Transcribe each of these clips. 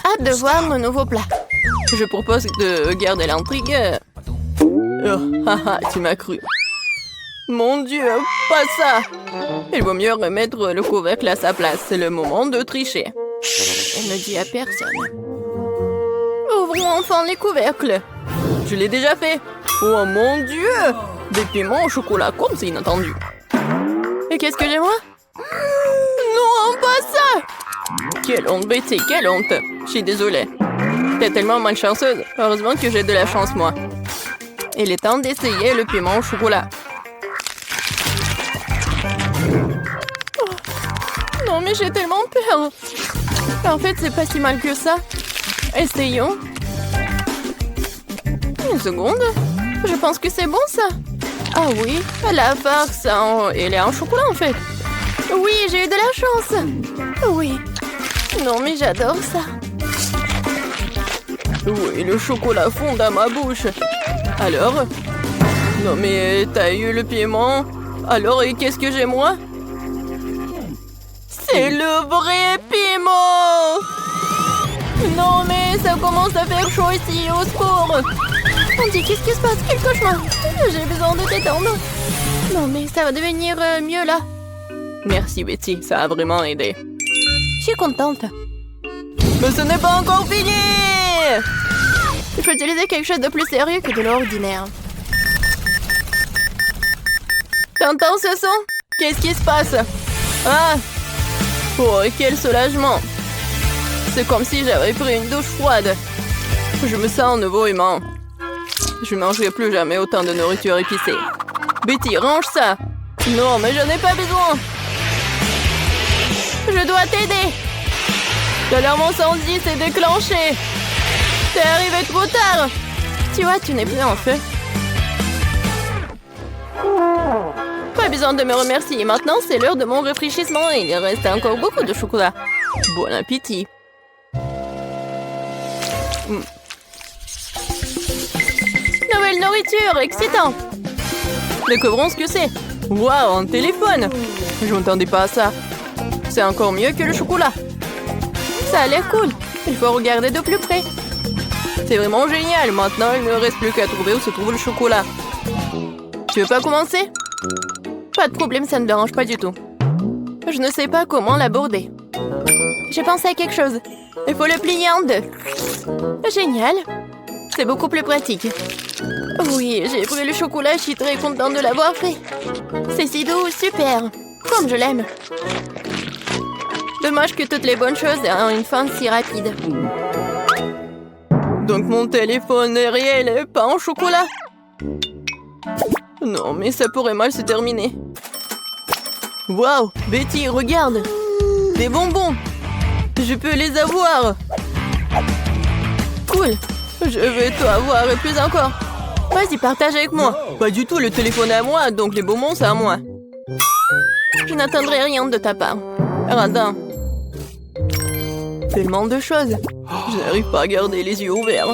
hâte de voir mon nouveau plat. Je propose de garder l'intrigue. Oh, haha, tu m'as cru. Mon Dieu, pas ça! Il vaut mieux remettre le couvercle à sa place. C'est le moment de tricher. Elle ne dit à personne. Ouvrons enfin les couvercles. Je l'ai déjà fait. Oh mon Dieu! Des piments au chocolat comme c'est inattendu. Et qu'est-ce que j'ai moi? Non, pas ça! Quelle honte, Betty, quelle honte! Je suis désolée. T'es tellement malchanceuse. Heureusement que j'ai de la chance, moi. Il est temps d'essayer le piment au chocolat. Oh. Non, mais j'ai tellement peur. En fait, c'est pas si mal que ça. Essayons. Une seconde. Je pense que c'est bon, ça. Ah oui, la farce, elle est en chocolat, en fait. Oui, j'ai eu de la chance. Oui. Non, mais j'adore ça. Oui, le chocolat fond dans ma bouche. Alors? Non, mais t'as eu le piment. Alors, et qu'est-ce que j'ai, moi? C'est le vrai piment! Non, mais ça commence à faire chaud ici, au secours! On dit, qu'est-ce qui se passe? Quel cauchemar! J'ai besoin de t'étendre. Non, mais ça va devenir mieux, là. Merci, Betty, ça a vraiment aidé. Je suis contente. Mais ce n'est pas encore fini! Il faut utiliser quelque chose de plus sérieux que de l'ordinaire. T'entends ce son? Qu'est-ce qui se passe? Ah! Oh, quel soulagement! C'est comme si j'avais pris une douche froide. Je me sens un nouveau humain. Je ne mangerai plus jamais autant de nourriture épicée. Betty, range ça! Non, mais je n'ai pas besoin! Je dois t'aider! L'alarme incendie s'est déclenchée! T'es arrivé trop tard! Tu vois, tu n'es plus en feu. Pas besoin de me remercier. Maintenant, c'est l'heure de mon rafraîchissement et il reste encore beaucoup de chocolat. Bon appétit! Nouvelle nourriture, excitant! Découvrons ce que c'est. Waouh, un téléphone! Je m'attendais pas à ça. C'est encore mieux que le chocolat. Ça a l'air cool. Il faut regarder de plus près. C'est vraiment génial. Maintenant, il ne reste plus qu'à trouver où se trouve le chocolat. Tu veux pas commencer? Pas de problème, ça ne me dérange pas du tout. Je ne sais pas comment l'aborder. J'ai pensé à quelque chose. Il faut le plier en deux. Génial. C'est beaucoup plus pratique. Oui, j'ai pris le chocolat, je suis très contente de l'avoir fait. C'est si doux, super. Comme je l'aime. Dommage que toutes les bonnes choses aient une fin si rapide. Donc mon téléphone est réel et pas en chocolat? Non, mais ça pourrait mal se terminer. Waouh, Betty, regarde. Des bonbons. Je peux les avoir. Cool. Je vais tout avoir et plus encore. Vas-y, partage avec moi. Pas du tout, le téléphone est à moi, donc les bonbons, c'est à moi. Je n'attendrai rien de ta part. Radin. Tellement de choses. Je n'arrive pas à garder les yeux ouverts.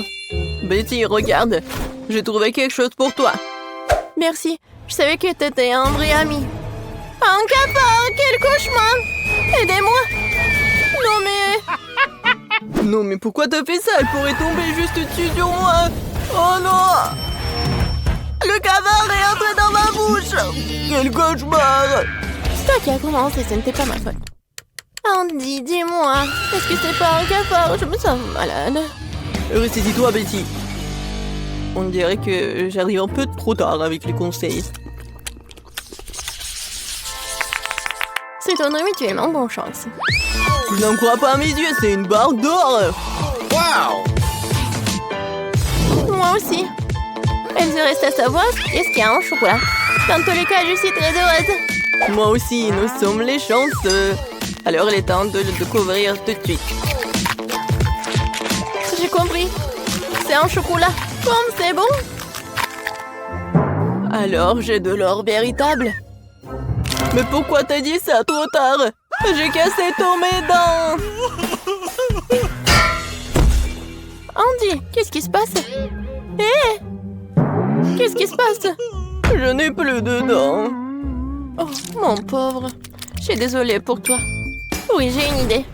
Betty, regarde. J'ai trouvé quelque chose pour toi. Merci. Je savais que t'étais un vrai ami. Un cafard, quel cauchemar! Aidez-moi! Non mais... Non mais pourquoi t'as fait ça? Elle pourrait tomber juste dessus sur moi. Oh non! Le cafard est entré dans ma bouche! Quel cauchemar! C'est toi qui as commencé, ce n'était pas ma faute. Andy, dis-moi, est-ce que c'est pas un cafard? Je me sens malade. Ressaisis-toi, Betty. On dirait que j'arrive un peu trop tard avec les conseils. C'est ton mutuellement bonne chance. Je n'en crois pas à mes yeux, c'est une barre d'or. Wow! Moi aussi. Il me reste à savoir qu'est-ce qu'il y a en chocolat. Dans tous les cas, je suis très heureuse. Moi aussi, nous sommes les chanceux. Alors, il est temps de le découvrir tout de suite. J'ai compris. C'est un chocolat. Comme c'est bon. Alors, j'ai de l'or véritable. Mais pourquoi t'as dit ça trop tard? J'ai cassé tous mes dents. Andy, qu'est-ce qui se passe? Hé! Qu'est-ce qui se passe? Je n'ai plus de dents. Oh, mon pauvre. Je suis désolée pour toi. Oui, j'ai une idée.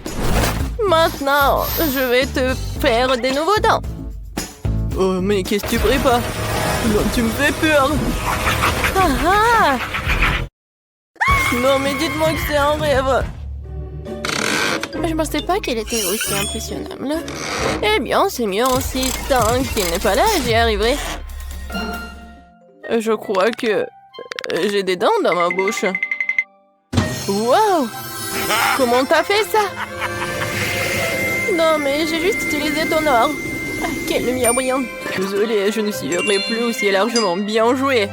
Maintenant, je vais te faire des nouveaux dents. Oh, mais qu'est-ce que tu prépares? Non, tu me fais peur. Ah ah! Non, mais dites-moi que c'est un rêve. Je pensais pas qu'elle était aussi impressionnable. Eh bien, c'est mieux aussi. Tant qu'il n'est pas là, j'y arriverai. Je crois que j'ai des dents dans ma bouche. Wow! Comment t'as fait ça? Non, mais j'ai juste utilisé ton or. Ah, quelle lumière brillante. Désolée, je ne suivrai plus aussi largement. Bien joué.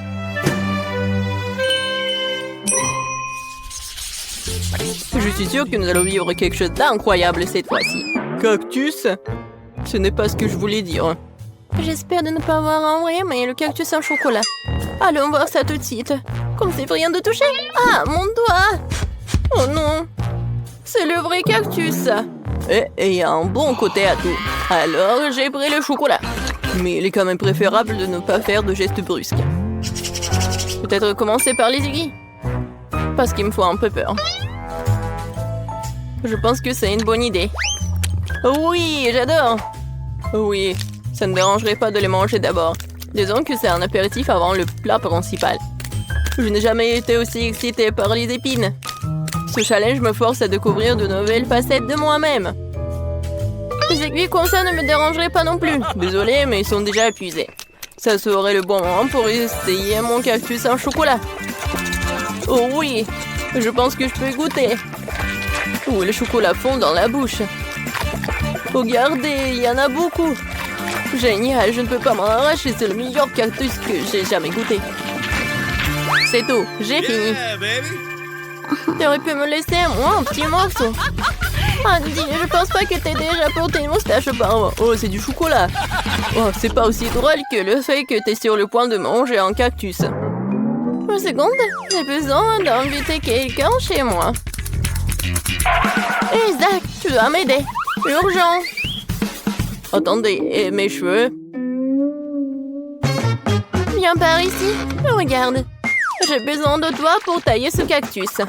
Je suis sûre que nous allons vivre quelque chose d'incroyable cette fois-ci. Cactus? Ce n'est pas ce que je voulais dire. J'espère de ne pas avoir en vrai, mais le cactus en chocolat. Allons voir ça tout de suite. Comme c'est rien de toucher. Ah, mon doigt! Oh non! C'est le vrai cactus. Et il y a un bon côté à tout. Alors, j'ai pris le chocolat. Mais il est quand même préférable de ne pas faire de gestes brusques. Peut-être commencer par les aiguilles. Parce qu'il me faut un peu peur. Je pense que c'est une bonne idée. Oui, j'adore. Oui, ça ne dérangerait pas de les manger d'abord. Disons que c'est un apéritif avant le plat principal. Je n'ai jamais été aussi excitée par les épines. Ce challenge me force à découvrir de nouvelles facettes de moi-même. Les aiguilles comme ça ne me dérangeraient pas non plus. Désolée, mais ils sont déjà épuisés. Ça serait le bon moment pour essayer mon cactus en chocolat. Oh oui, je pense que je peux goûter. Oh, le chocolat fond dans la bouche. Regardez, il y en a beaucoup. Génial, je ne peux pas m'en arracher. C'est le meilleur cactus que j'ai jamais goûté. C'est tout, j'ai fini. Tu aurais pu me laisser, moi, un petit morceau. Andy, je pense pas que t'aies déjà porté une moustache auparavant. Oh, c'est du chocolat. Oh, c'est pas aussi drôle que le fait que t'es sur le point de manger un cactus. Une seconde, j'ai besoin d'inviter quelqu'un chez moi. Isaac, tu dois m'aider. Urgent. Attendez, et mes cheveux? Viens par ici. Regarde. J'ai besoin de toi pour tailler ce cactus.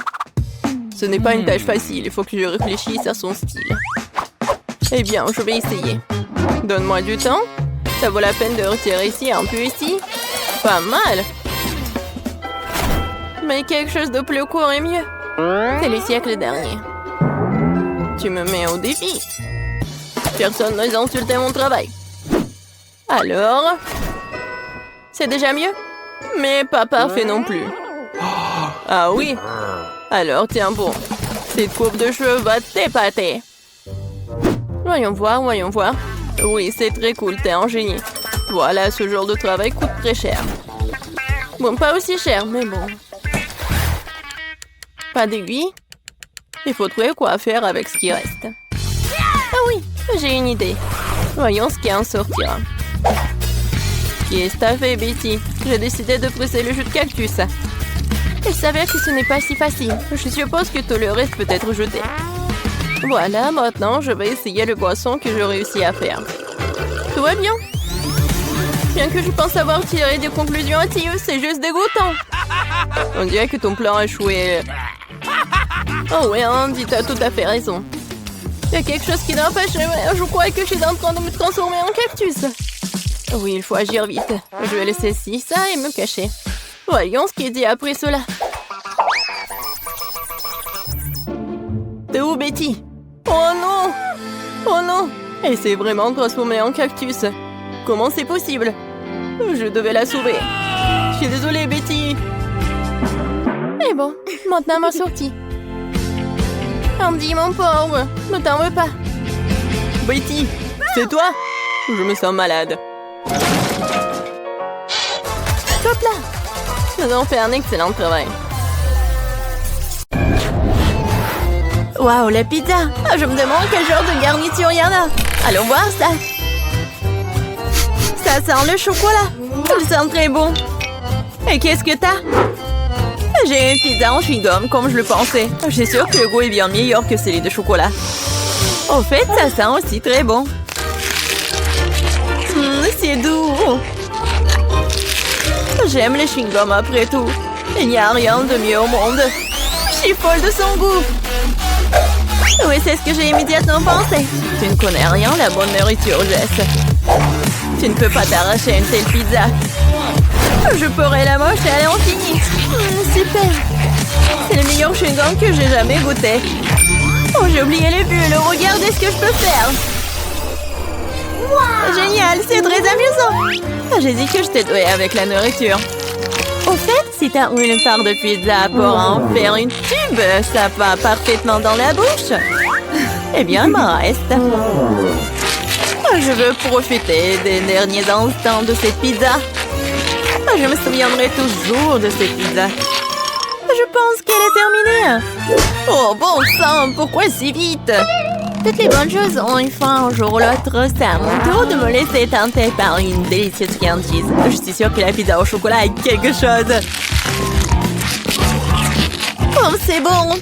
Ce n'est pas une tâche facile. Il faut que je réfléchisse à son style. Eh bien, je vais essayer. Donne-moi du temps. Ça vaut la peine de retirer ici, un peu ici. Pas mal. Mais quelque chose de plus court est mieux. C'est le siècle dernier. Tu me mets au défi. Personne n'ose insulter mon travail. Alors? C'est déjà mieux? Mais pas parfait non plus. Ah oui? Alors tiens bon. Cette coupe de cheveux va t'épater. Voyons voir, voyons voir. Oui, c'est très cool, t'es un génie. Voilà, ce genre de travail coûte très cher. Bon, pas aussi cher, mais bon. Pas d'aiguille? Il faut trouver quoi faire avec ce qui reste. Ah oui, j'ai une idée. Voyons ce qui en sortira. Qu'est-ce que t'as fait, Betty? J'ai décidé de presser le jus de cactus. Il s'avère que ce n'est pas si facile. Je suppose que tout le reste peut être jeté. Voilà, maintenant, je vais essayer le boisson que je réussis à faire. Tout va bien. Bien que je pense avoir tiré des conclusions hâtives, c'est juste dégoûtant. On dirait que ton plan a échoué. Oh oui, Andy, tu as tout à fait raison. Il y a quelque chose qui n'empêche. Je crois que je suis en train de me transformer en cactus. Oui, il faut agir vite. Je vais laisser ci, ça et me cacher. Voyons ce qu'il dit après cela. T'es où, Betty? Oh non! Oh non! Elle s'est vraiment transformée en cactus. Comment c'est possible? Je devais la sauver. Je suis désolée, Betty. Et bon, maintenant ma sortie. Andy, mon pauvre, ne t'en veux pas. Betty, c'est toi? Je me sens malade. Hop là! Nous avons fait un excellent travail. Waouh, la pizza! Je me demande quel genre de garniture il y en a. Allons voir ça. Ça sent le chocolat. Il sent très bon. Et qu'est-ce que t'as? J'ai une pizza en chewing-gum, comme je le pensais. Je suis sûre que le goût est bien meilleur que celui de chocolat. En fait, ça sent aussi très bon. C'est doux. J'aime les chewing-gums après tout. Il n'y a rien de mieux au monde. Je suis folle de son goût. Oui, c'est ce que j'ai immédiatement pensé. Tu ne connais rien, la bonne nourriture, Jess. Tu ne peux pas t'arracher à une telle pizza. Je pourrais la mocher à l'infini. Super. C'est le meilleur chewing-gum que j'ai jamais goûté. Oh, j'ai oublié les bulles. Regardez ce que je peux faire. Wow. Génial, c'est très amusant. J'ai dit que je t'ai doué avec la nourriture. Au fait, si t'as une part de pizza pour en faire une tube, ça va parfaitement dans la bouche. Eh bien, il m'en reste. Je veux profiter des derniers instants de cette pizza. Je me souviendrai toujours de cette pizza. Je pense qu'elle est terminée. Oh, bon sang, pourquoi si vite? Toutes les bonnes choses ont une fin un jour ou l'autre. C'est à mon tour de me laisser tenter par une délicieuse friandise. Je suis sûre que la pizza au chocolat est quelque chose. Oh, c'est bon.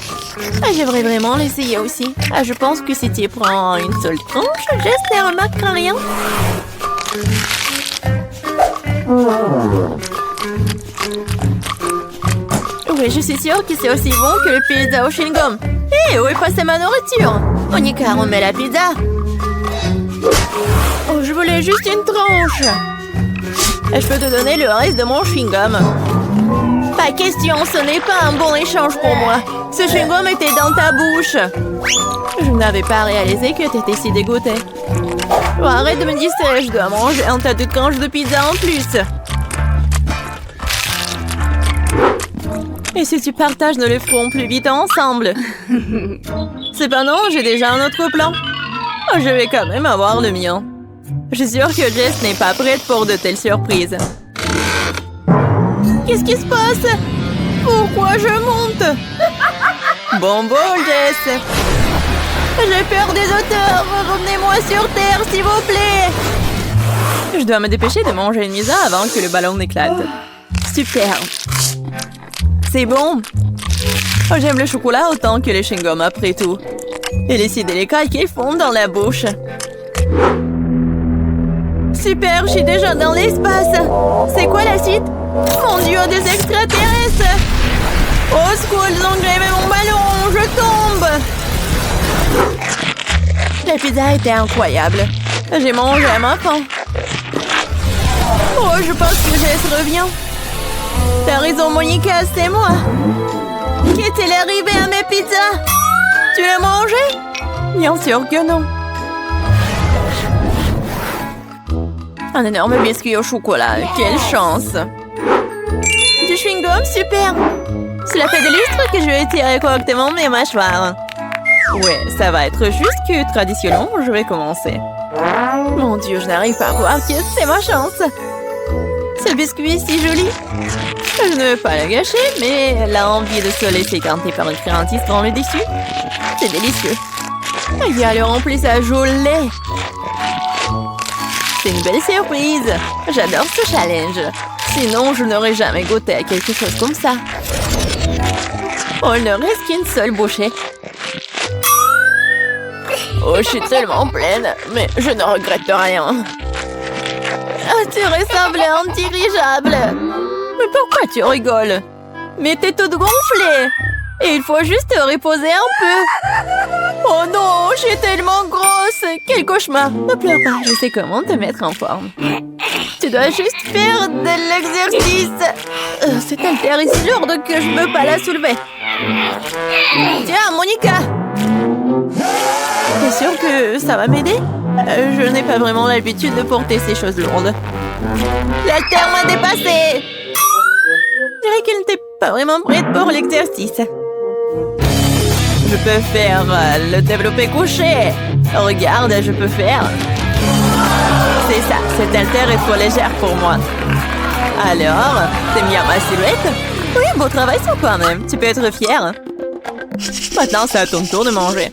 J'aimerais vraiment l'essayer aussi. Je pense que si tu prends une seule tranche, Jess ne remarquera rien. Oui, je suis sûre que c'est aussi bon que le pizza au chewing-gum. Hé, où est passée ma nourriture? Monica, on met la pizza. Oh, je voulais juste une tranche. Je peux te donner le reste de mon chewing-gum. Pas question, ce n'est pas un bon échange pour moi. Ce chewing-gum était dans ta bouche. Je n'avais pas réalisé que tu étais si dégoûtée. Oh, arrête de me distraire, je dois manger un tas de tranches de pizza en plus. Et si tu partages, nous le ferons plus vite ensemble. Cependant, j'ai déjà un autre plan. Oh, je vais quand même avoir le mien. Je suis sûre que Jess n'est pas prête pour de telles surprises. Qu'est-ce qui se passe? Pourquoi je monte? Bon, Jess. J'ai peur des auteurs. Revenez-moi sur Terre, s'il vous plaît. Je dois me dépêcher de manger une pizza avant que le ballon n'éclate. Super. C'est bon. Oh, j'aime le chocolat autant que les chewing-gums après tout. Et les si délicats qu'ils font dans la bouche. Super, je suis déjà dans l'espace. C'est quoi la suite? Mon Dieu, des extraterrestres! Au secours, ils ont grévé mon ballon! Je tombe! La pizza était incroyable. J'ai mangé à ma faim. Oh, je pense que Jess revient. T'as raison, Monica, c'est moi. Qu'est-il arrivé à mes pizzas? Tu l'as mangé? Bien sûr que non. Un énorme biscuit au chocolat. Quelle chance! Du chewing-gum, super! Cela fait des lustres que je vais tirer correctement mes mâchoires. Ouais, ça va être juste que traditionnellement, je vais commencer. Mon Dieu, je n'arrive pas à croire que c'est ma chance. Ce biscuit est si joli. Je ne veux pas le gâcher, mais l'envie de se laisser canter par une friandise dans le dessus, c'est délicieux. Il y a le remplissage au lait. C'est une belle surprise. J'adore ce challenge. Sinon, je n'aurais jamais goûté à quelque chose comme ça. Oh, il ne reste qu'une seule bouchée. Oh, je suis tellement pleine, mais je ne regrette rien. Ah, tu ressembles à un dirigeable. Mais pourquoi tu rigoles? Mais t'es toute gonflée. Et il faut juste te reposer un peu. Oh non, je suis tellement grosse. Quel cauchemar. Ne pleure pas, je sais comment te mettre en forme. Tu dois juste faire de l'exercice. Cette haltère est si lourde que je ne peux pas la soulever. Tiens, Monica. T'es sûre que ça va m'aider? Je n'ai pas vraiment l'habitude de porter ces choses lourdes. L'haltère m'a dépassée. Je dirais qu'elle n'était pas vraiment prête pour l'exercice. Je peux faire le développé couché. Regarde, je peux faire. C'est ça, cette haltère est trop légère pour moi. Alors, t'aimes bien ma silhouette? Oui, beau travail sur toi-même. Tu peux être fière. Maintenant, c'est à ton tour de manger.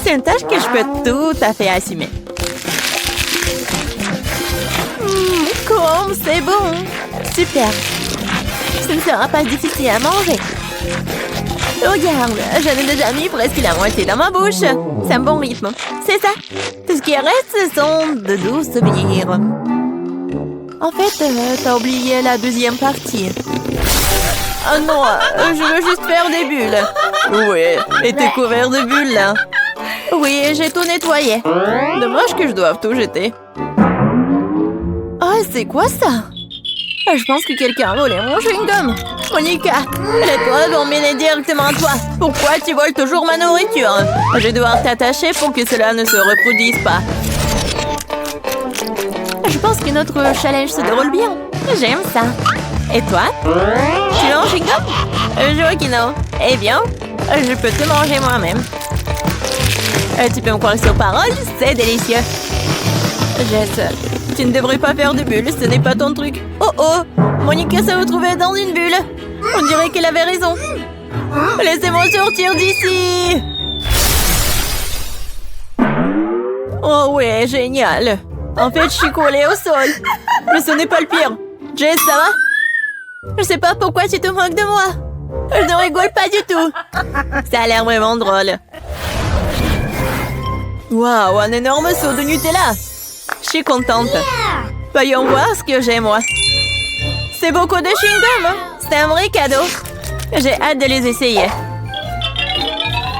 C'est une tâche que je peux tout à fait assumer. Comme c'est bon. Super. Ce ne sera pas difficile à manger. Regarde, j'en ai déjà mis presque la moitié dans ma bouche. C'est un bon rythme. C'est ça. Tout ce qui reste, ce sont de doux souvenirs. En fait, t'as oublié la deuxième partie. Oh non, je veux juste faire des bulles. Ouais, et t'es couvert de bulles, là. Oui, j'ai tout nettoyé. Dommage que je doive tout jeter. Ah, c'est quoi ça? Je pense que quelqu'un a volé mon chewing-gum. Monica, les preuves vont mener directement à toi. Pourquoi tu voles toujours ma nourriture? Je vais devoir t'attacher pour que cela ne se reproduise pas. Je pense que notre challenge se déroule bien. J'aime ça. Et toi? Tu veux un chewing-gum? Je vois que non. Eh bien, je peux te manger moi-même. Tu peux me croire sur parole, c'est délicieux. Jess, tu ne devrais pas faire de bulles, ce n'est pas ton truc. Oh oh, Monica s'est retrouvée dans une bulle. On dirait qu'elle avait raison. Laissez-moi sortir d'ici. Oh ouais, génial. En fait, je suis collée au sol. Mais ce n'est pas le pire. Jess, ça va? Je sais pas pourquoi tu te moques de moi. Je ne rigole pas du tout. Ça a l'air vraiment drôle. Waouh, un énorme seau de Nutella. Je suis contente. Voyons voir ce que j'ai, moi. C'est beaucoup de chewing-gum. C'est un vrai cadeau. J'ai hâte de les essayer.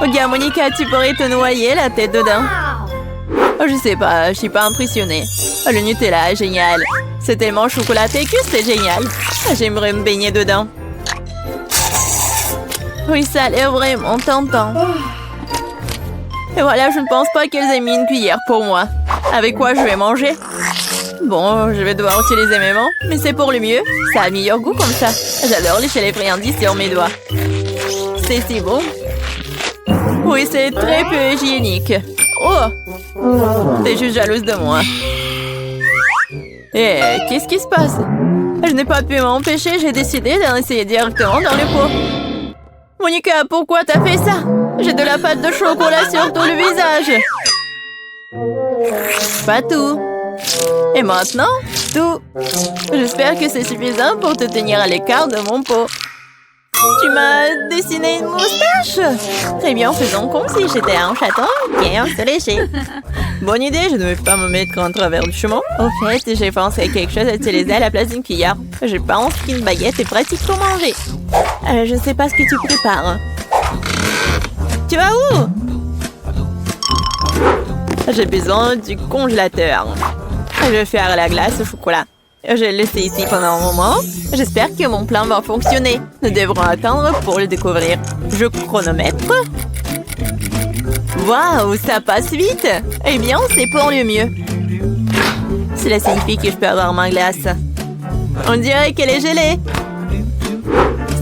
Regarde, Monica, tu pourrais te noyer la tête dedans. Je sais pas, je suis pas impressionnée. Le Nutella est génial. C'est tellement chocolaté que c'est génial. J'aimerais me baigner dedans. Oui, ça a l'air vraiment tentant. Et voilà, je ne pense pas qu'elles aient mis une cuillère pour moi. Avec quoi je vais manger? Bon, je vais devoir utiliser mes mains, mais c'est pour le mieux. Ça a meilleur goût comme ça. J'adore lécher les friandises sur mes doigts. C'est si bon. Oui, c'est très peu hygiénique. Oh! T'es juste jalouse de moi. Eh, qu'est-ce qui se passe? Je n'ai pas pu m'empêcher, j'ai décidé d'en essayer directement dans le pot. Monica, pourquoi t'as fait ça? J'ai de la pâte de chocolat sur tout le visage. Pas tout. Et maintenant, tout. J'espère que c'est suffisant pour te tenir à l'écart de mon pot. Tu m'as dessiné une moustache? Très bien, faisons comme si j'étais un chaton bien léger. Bonne idée, je ne vais pas me mettre en travers du chemin. Au fait, j'ai pensé à quelque chose à utiliser à la place d'une cuillère. Je pense qu'une baguette est pratique pour manger. Je ne sais pas ce que tu prépares. Tu vas où? J'ai besoin du congélateur. Je vais faire la glace au chocolat. Je l'ai laissé ici pendant un moment. J'espère que mon plan va fonctionner. Nous devrons attendre pour le découvrir. Je chronomètre. Waouh, ça passe vite. Eh bien, c'est pour le mieux. Cela signifie que je peux avoir ma glace. On dirait qu'elle est gelée.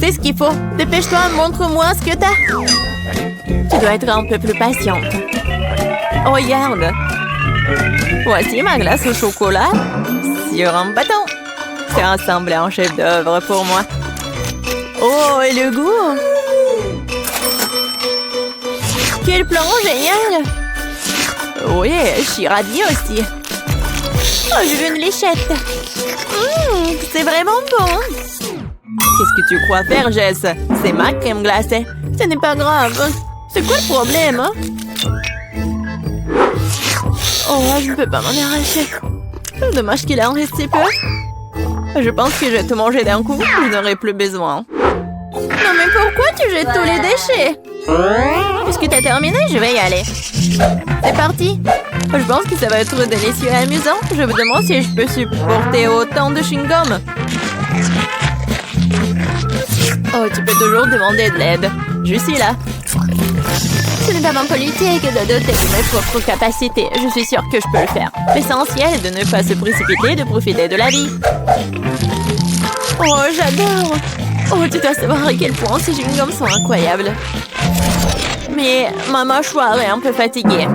C'est ce qu'il faut. Dépêche-toi, montre-moi ce que t'as. Tu dois être un peu plus patiente. Oh, regarde. Voici ma glace au chocolat sur un bâton. C'est rassemblé en chef-d'œuvre pour moi. Oh, et le goût! Quel plan génial! Oui, je suis ravie aussi. Oh, je veux une léchette. C'est vraiment bon. Qu'est-ce que tu crois faire, Jess? C'est ma crème glacée. Ce n'est pas grave. C'est quoi le problème, hein? Oh, je ne peux pas m'en arracher. Dommage qu'il en reste si peu. Je pense que je vais te manger d'un coup. Je n'aurai plus besoin. Non, mais pourquoi tu jettes tous les déchets? Puisque tu as terminé, je vais y aller. C'est parti. Je pense que ça va être délicieux et amusant. Je me demande si je peux supporter autant de chewing-gum. Oh, tu peux toujours demander de l'aide. Je suis là. Ce n'est pas mon politique de doter de mes propres capacités. Je suis sûre que je peux le faire. L'essentiel est de ne pas se précipiter et de profiter de la vie. Oh, j'adore. Oh, tu dois savoir à quel point ces chewing-gums sont incroyables. Mais ma mâchoire est un peu fatiguée.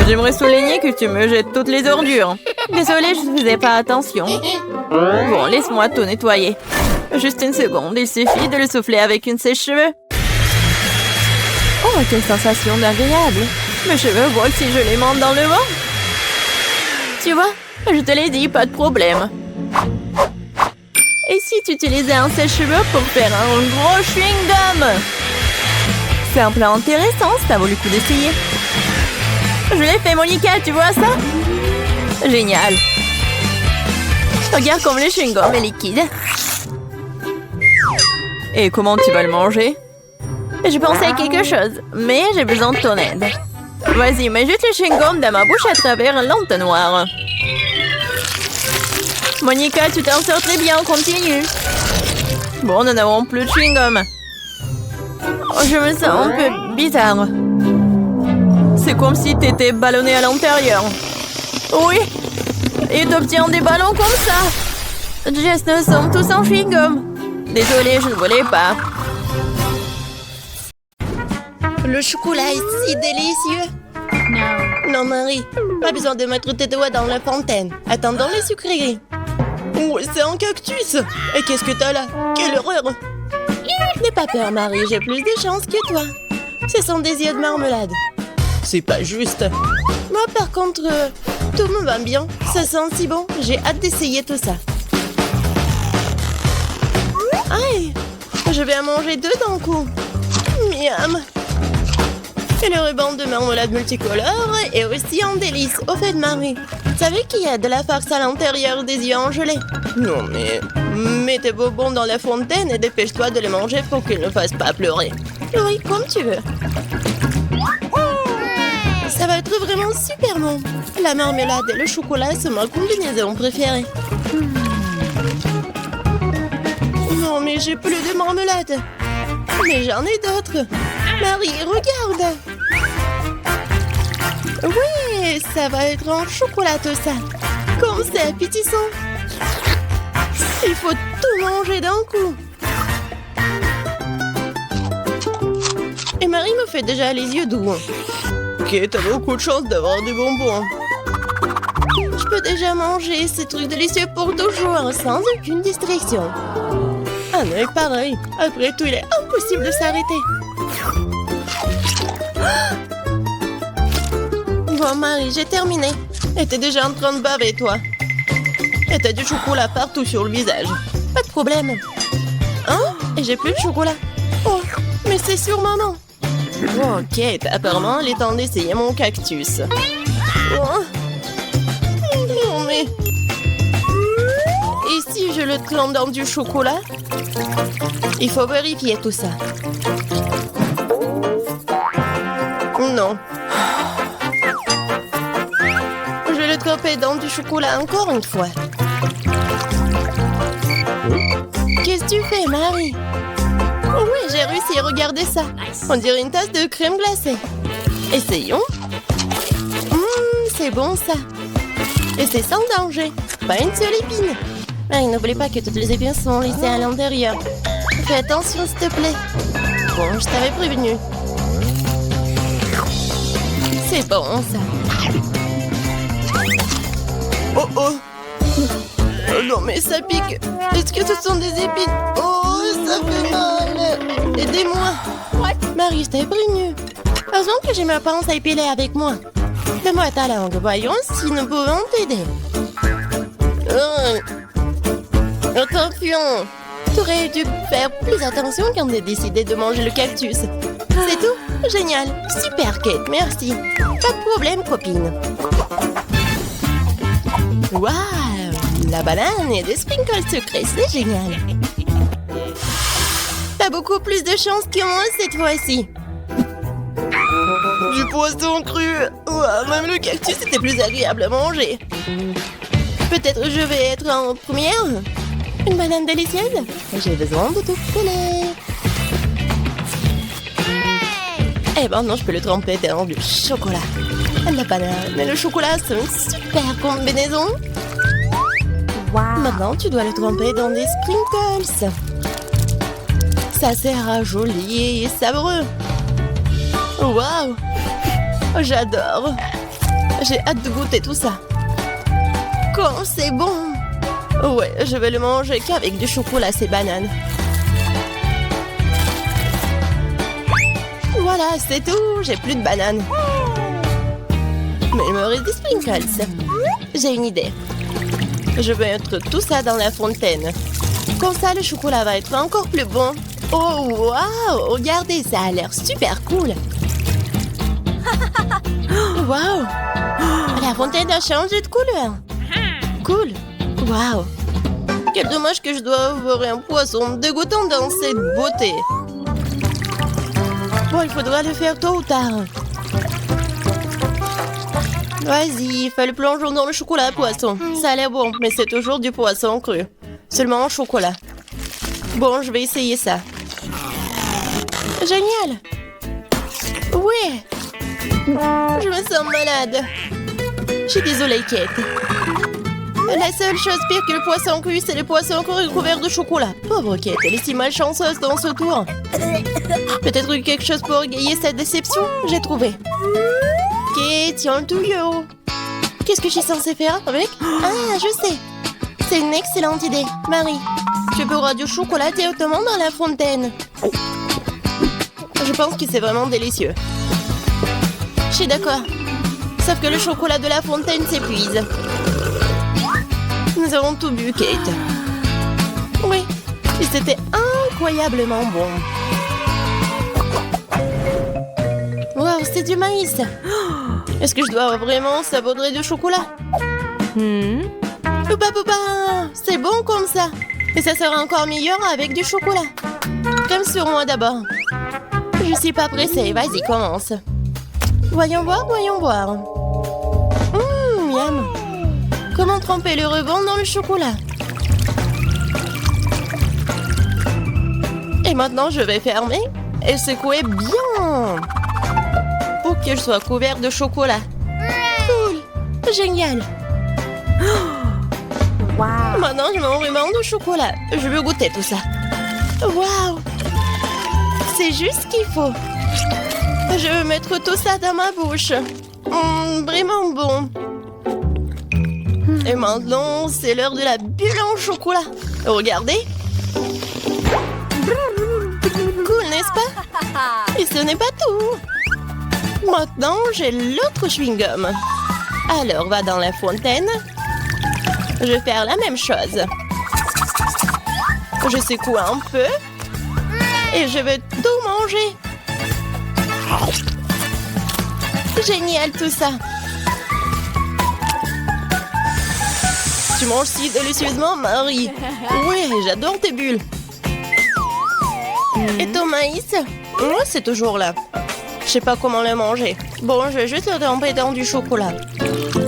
J'aimerais souligner que tu me jettes toutes les ordures. Désolée, je ne faisais pas attention. Bon, laisse-moi tout nettoyer. Juste une seconde, il suffit de le souffler avec une sèche-cheveux. Oh, quelle sensation agréable. Mes cheveux volent si je les monte dans le vent. Tu vois, je te l'ai dit, pas de problème. Et si tu utilisais un sèche-cheveux pour faire un gros chewing-gum? C'est un plan intéressant, ça vaut le coup d'essayer. Je l'ai fait, Monica, tu vois ça? Génial. Regarde comme le chewing-gum est liquide. Et comment tu vas le manger? Je pensais à quelque chose, mais j'ai besoin de ton aide. Vas-y, mets juste le chewing-gum dans ma bouche à travers l'entonnoir. Monica, tu t'en sors très bien, continue. Bon, nous n'avons plus de chewing-gum. Oh, je me sens un peu bizarre. C'est comme si t'étais ballonné à l'intérieur. Oui, et t'obtiens des ballons comme ça. Jess, nous sommes tous en chewing-gum. Désolée, je ne voulais pas. Le chocolat est si délicieux. Non, Marie, pas besoin de mettre tes doigts dans la fontaine. Attendons les sucreries. Oh, c'est un cactus. Et qu'est-ce que t'as là? Quelle horreur. N'aie pas peur, Marie, j'ai plus de chance que toi. Ce sont des yeux de marmelade. C'est pas juste. Moi, par contre, tout me va bien. Ça sent si bon. J'ai hâte d'essayer tout ça. Aïe, je vais en manger deux d'un coup. Miam. Et le ruban de marmelade multicolore est aussi un délice. Au fait, Marie, tu savais qu'il y a de la farce à l'intérieur des yeux en gelée? Non, mais mets tes bonbons dans la fontaine et dépêche-toi de les manger pour qu'ils ne fassent pas pleurer. Oui, comme tu veux. Ça va être vraiment super bon. La marmelade et le chocolat sont ma combinaison préférée. Non, mais j'ai plus de marmelade. Mais j'en ai d'autres. Marie, regarde. Oui, ça va être en chocolat tout ça. Comme c'est appétissant. Il faut tout manger d'un coup. Et Marie me fait déjà les yeux doux. Ok, t'as beaucoup de chance d'avoir des bonbons. Je peux déjà manger ces trucs délicieux pour toujours, sans aucune distraction. Ah non, pareil. Après tout, il est impossible de s'arrêter. Bon, Marie, j'ai terminé. Et t'es déjà en train de baver, toi. Et t'as du chocolat partout sur le visage. Pas de problème. Hein? Et j'ai plus de chocolat. Oh, mais c'est sur maman. Ok, apparemment, il est temps d'essayer mon cactus. Oh. Non, mais... Et si je le trempe dans du chocolat? Il faut vérifier tout ça. Non. Je vais le tremper dans du chocolat encore une fois. Qu'est-ce que tu fais, Marie? Oh oui, j'ai réussi, regardez ça. On dirait une tasse de crème glacée. Essayons. C'est bon ça. Et c'est sans danger. Pas une seule épine. Marie, n'oublie pas que toutes les épines sont laissées à l'intérieur. Fais attention, s'il te plaît. Bon, je t'avais prévenu. C'est bon, ça. Oh, oh. Oh non, mais ça pique. Est-ce que ce sont des épines? Oh, ça fait mal. Aidez-moi. Marie, je t'ai prévenu. Heureusement que j'ai ma pince à épiler avec moi. Donne-moi ta langue, voyons si nous pouvons t'aider. Attention. Tu aurais dû faire plus attention quand tu as décidé de manger le cactus. C'est tout? Génial. Super, Kate, merci. Pas de problème, copine. Waouh! La banane et des sprinkles sucrés, c'est génial. T'as beaucoup plus de chance que moi cette fois-ci. Du poisson cru. Ouah, même le cactus était plus agréable à manger. Peut-être je vais être en première. Une banane délicieuse. J'ai besoin de tout coller. Eh ben non, je peux le tremper dans du chocolat. La banane et le chocolat, c'est une super combinaison. Wow. Maintenant, tu dois le tremper dans des sprinkles. Ça sera joli et savoureux. Waouh! J'adore. J'ai hâte de goûter tout ça. Quand c'est bon. Ouais, je vais le manger qu'avec du chocolat, ces bananes. Voilà, c'est tout. J'ai plus de bananes. Mais il me reste des sprinkles. J'ai une idée. Je vais mettre tout ça dans la fontaine. Comme ça, le chocolat va être encore plus bon. Oh, waouh! Regardez, ça a l'air super cool. Waouh! La fontaine a changé de couleur. Cool. Waouh! Quel dommage que je dois avoir un poisson dégoûtant dans cette beauté. Bon, il faudra le faire tôt ou tard. Vas-y, fais le plongeon dans le chocolat poisson. Ça a l'air bon, mais c'est toujours du poisson cru. Seulement en chocolat. Bon, je vais essayer ça. Génial! Ouais! Je me sens malade. Je suis désolée, Kate. La seule chose pire que le poisson cru, c'est le poisson cru couvert de chocolat. Pauvre Kate, elle est si malchanceuse dans ce tour. Peut-être quelque chose pour égayer cette déception? J'ai trouvé. Kate, tiens le tuyau. Qu'est-ce que je suis censée faire avec? Ah, je sais. C'est une excellente idée. Marie, tu peux du chocolat directement dans la fontaine. Je pense que c'est vraiment délicieux. Je suis d'accord. Sauf que le chocolat de la fontaine s'épuise. Nous avons tout bu, Kate. Oui, et c'était incroyablement bon. Wow, c'est du maïs. Est-ce que je dois vraiment saupoudrer du chocolat? Poupa, poupa, c'est bon comme ça. Et ça sera encore meilleur avec du chocolat. Comme sur moi d'abord. Je suis pas pressée, vas-y, commence. Voyons voir, voyons voir. Miam. Comment tremper le rebond dans le chocolat? Et maintenant, je vais fermer et secouer bien pour que je sois couvert de chocolat. Cool, génial. Wow. Maintenant, je m'en vraiment de chocolat. Je veux goûter tout ça. Waouh! C'est juste ce qu'il faut. Je veux mettre tout ça dans ma bouche. Vraiment bon. Et maintenant, c'est l'heure de la bulle en chocolat. Regardez. Cool, n'est-ce pas? Et ce n'est pas tout. Maintenant, j'ai l'autre chewing-gum. Alors, va dans la fontaine. Je vais faire la même chose. Je secoue un peu. Et je vais tout manger. Génial tout ça. Tu manges si délicieusement, Marie. Oui, j'adore tes bulles. Et ton maïs? C'est toujours là. Je sais pas comment le manger. Bon, je vais juste le tremper dans du chocolat.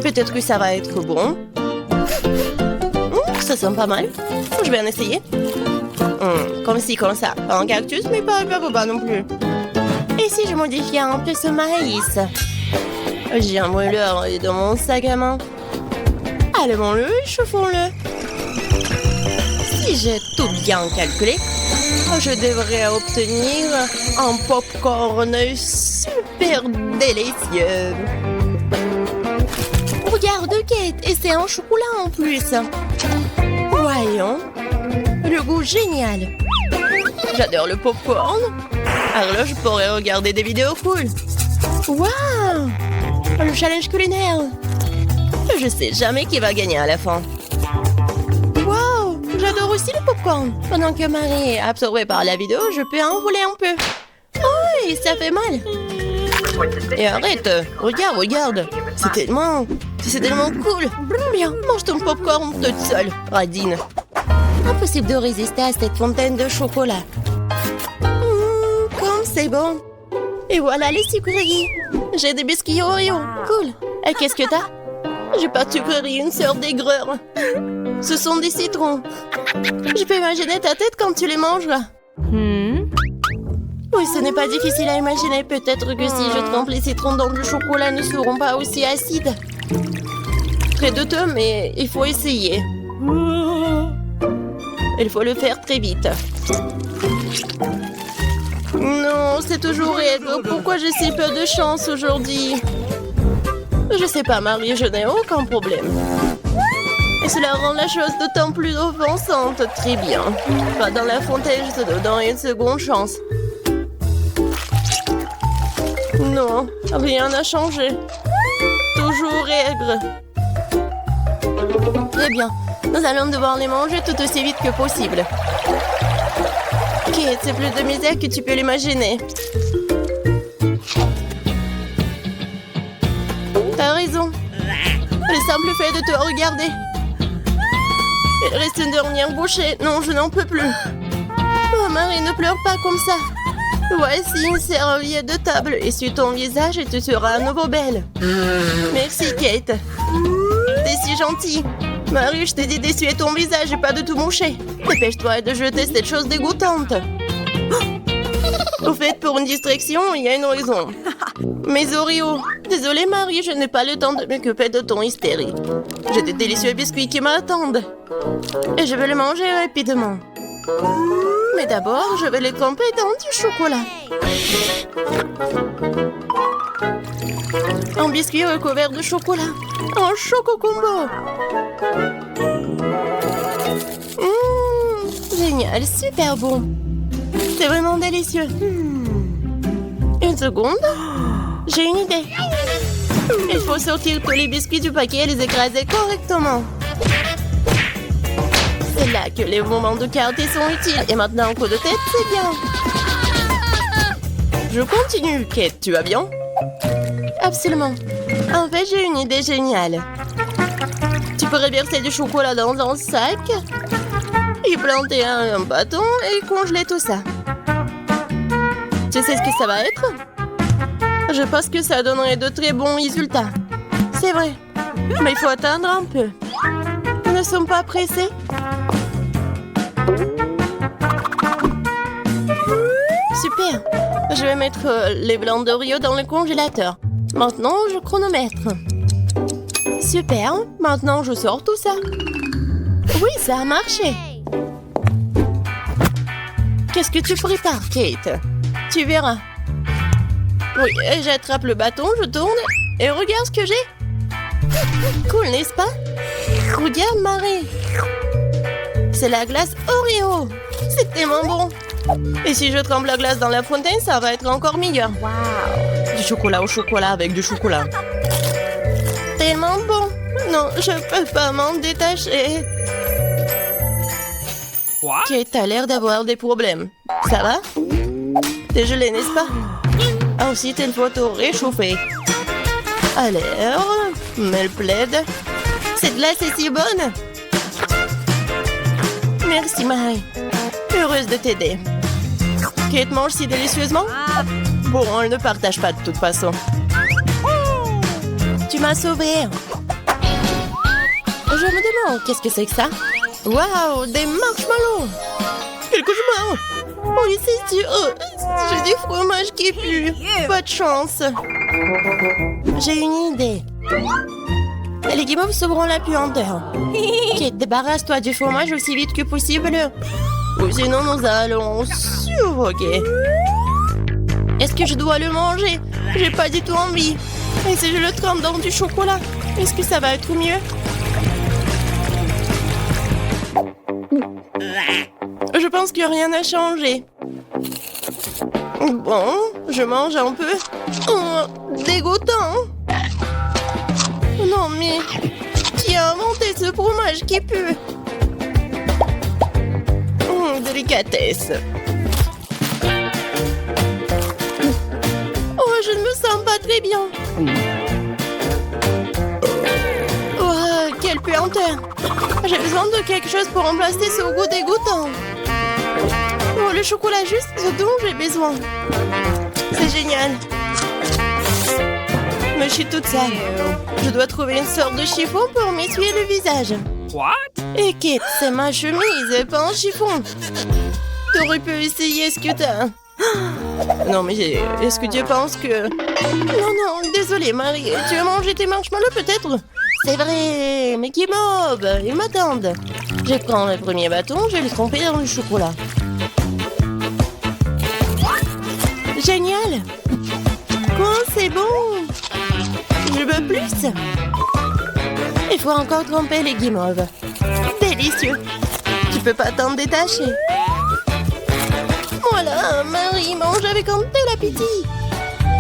Peut-être que ça va être bon. Ça sent pas mal. Je vais en essayer. Comme ci, comme ça. Pas un cactus, mais pas non plus. Et si je modifiais un peu ce maïs? J'ai un brûleur dans mon sac à main. Allumons-le et chauffons-le. Si j'ai tout bien calculé, je devrais obtenir un popcorn super délicieux. Regarde, Kate, et c'est un chocolat en plus. Voyons. Le goût génial. J'adore le popcorn. Alors là, je pourrais regarder des vidéos cool. Waouh! Le challenge culinaire. Je sais jamais qui va gagner à la fin. Waouh! J'adore aussi le popcorn. Pendant que Marie est absorbée par la vidéo, je peux en voler un peu. Oh, et ça fait mal. Et arrête. Regarde. C'est tellement cool. Bien, mange ton popcorn toute seule, radine. Impossible de résister à cette fontaine de chocolat. Comme c'est bon. Et voilà les sucreries. J'ai des biscuits Oreo. Cool. Et qu'est-ce que t'as? J'ai pas de sucrerie, une sœur d'aigreur. Ce sont des citrons. Je peux imaginer ta tête quand tu les mangeras. Oui, ce n'est pas difficile à imaginer. Peut-être que si je trempe les citrons dans du chocolat, ne seront pas aussi acides. Très douteux, mais il faut essayer. Il faut le faire très vite. Non, c'est toujours aigre. Pourquoi j'ai si peu de chance aujourd'hui? Je sais pas, Marie, je n'ai aucun problème. Et cela rend la chose d'autant plus offensante. Très bien. Va dans la fontaine, je te donne une seconde chance. Non, rien n'a changé. Toujours aigre. Très bien. Nous allons devoir les manger tout aussi vite que possible. Kate, c'est plus de misère que tu peux l'imaginer. T'as raison. Le simple fait de te regarder. Il reste une dernière bouchée. Non, je n'en peux plus. Oh, Marie, ne pleure pas comme ça. Voici une serviette de table. Essuie ton visage et tu seras à nouveau belle. Merci, Kate. T'es si gentille. Marie, je t'ai dit d'essuyer ton visage et pas de tout moucher. Dépêche-toi de jeter cette chose dégoûtante. Au fait, pour une distraction, il y a une raison. Mes Oreos. Désolée, Marie, je n'ai pas le temps de m'occuper de ton hystérie. J'ai des délicieux biscuits qui m'attendent. Et je vais les manger rapidement. Mais d'abord, je vais les tremper dans du chocolat. Un biscuit recouvert de chocolat. Un choco combo. Génial, super bon. C'est vraiment délicieux. Une seconde. J'ai une idée. Il faut sortir tous les biscuits du paquet et les écraser correctement. C'est là que les moments de quartier sont utiles. Et maintenant, un coup de tête, c'est bien. Je continue. Kate, tu vas bien? Absolument. En fait, j'ai une idée géniale. Tu pourrais verser du chocolat dans un sac, y planter un bâton et congeler tout ça. Tu sais ce que ça va être? Je pense que ça donnerait de très bons résultats. C'est vrai. Mais il faut attendre un peu. Nous ne sommes pas pressés. Super. Je vais mettre les blancs d'Oreo dans le congélateur. Maintenant, je chronomètre. Super. Maintenant, je sors tout ça. Oui, ça a marché. Qu'est-ce que tu prépares, Kate? Tu verras. Oui, j'attrape le bâton, je tourne et regarde ce que j'ai. Cool, n'est-ce pas? Regarde, Marie. C'est la glace Oreo. C'est tellement bon. Et si je trempe la glace dans la fontaine, ça va être encore meilleur. Wow. Du chocolat au chocolat avec du chocolat. Tellement bon. Non, je peux pas m'en détacher. What? Kate a l'air d'avoir des problèmes. Ça va? T'es gelé, n'est-ce pas? Ensuite, il faut tout réchauffer. Alors, mets le plaid. Cette glace est si bonne. Merci, Marie. Heureuse de t'aider. Kate mange si délicieusement? Bon, on ne partage pas de toute façon. Tu m'as sauvée. Je me demande, qu'est-ce que c'est que ça? Waouh, des marshmallows! Quel cauchemar! Oui, c'est sûr. J'ai du fromage qui pue. Pas de chance. J'ai une idée. Les guimauves sauveront la puanteur. Kate, débarrasse-toi du fromage aussi vite que possible. Ou sinon, nous allons suffoquer. Est-ce que je dois le manger? J'ai pas du tout envie. Et si je le trempe dans du chocolat, est-ce que ça va être mieux? Je pense que rien n'a changé. Bon, je mange un peu. Oh, dégoûtant. Non, mais qui a inventé ce fromage qui pue? Délicatesse. Oh, je ne me sens pas très bien. Oh, quelle puanteur. J'ai besoin de quelque chose pour remplacer ce goût dégoûtant. Oh, le chocolat juste ce dont j'ai besoin. C'est génial. Mais je suis toute sale. Je dois trouver une sorte de chiffon pour m'essuyer le visage. What? Et Kate, c'est ma chemise, pas un chiffon. T'aurais pu essayer ce que t'as. Non, mais est-ce que tu penses que... Non, désolée, Marie. Tu as mangé tes marshmallows, peut-être? C'est vrai, mais qui mob, ils m'attendent. Je prends le premier bâton, je vais le tremper dans le chocolat. Génial. Quoi, c'est bon. Je veux plus. Il faut encore tremper les guimauves. Délicieux. Tu peux pas t'en détacher. Voilà, Marie mange avec un tel appétit.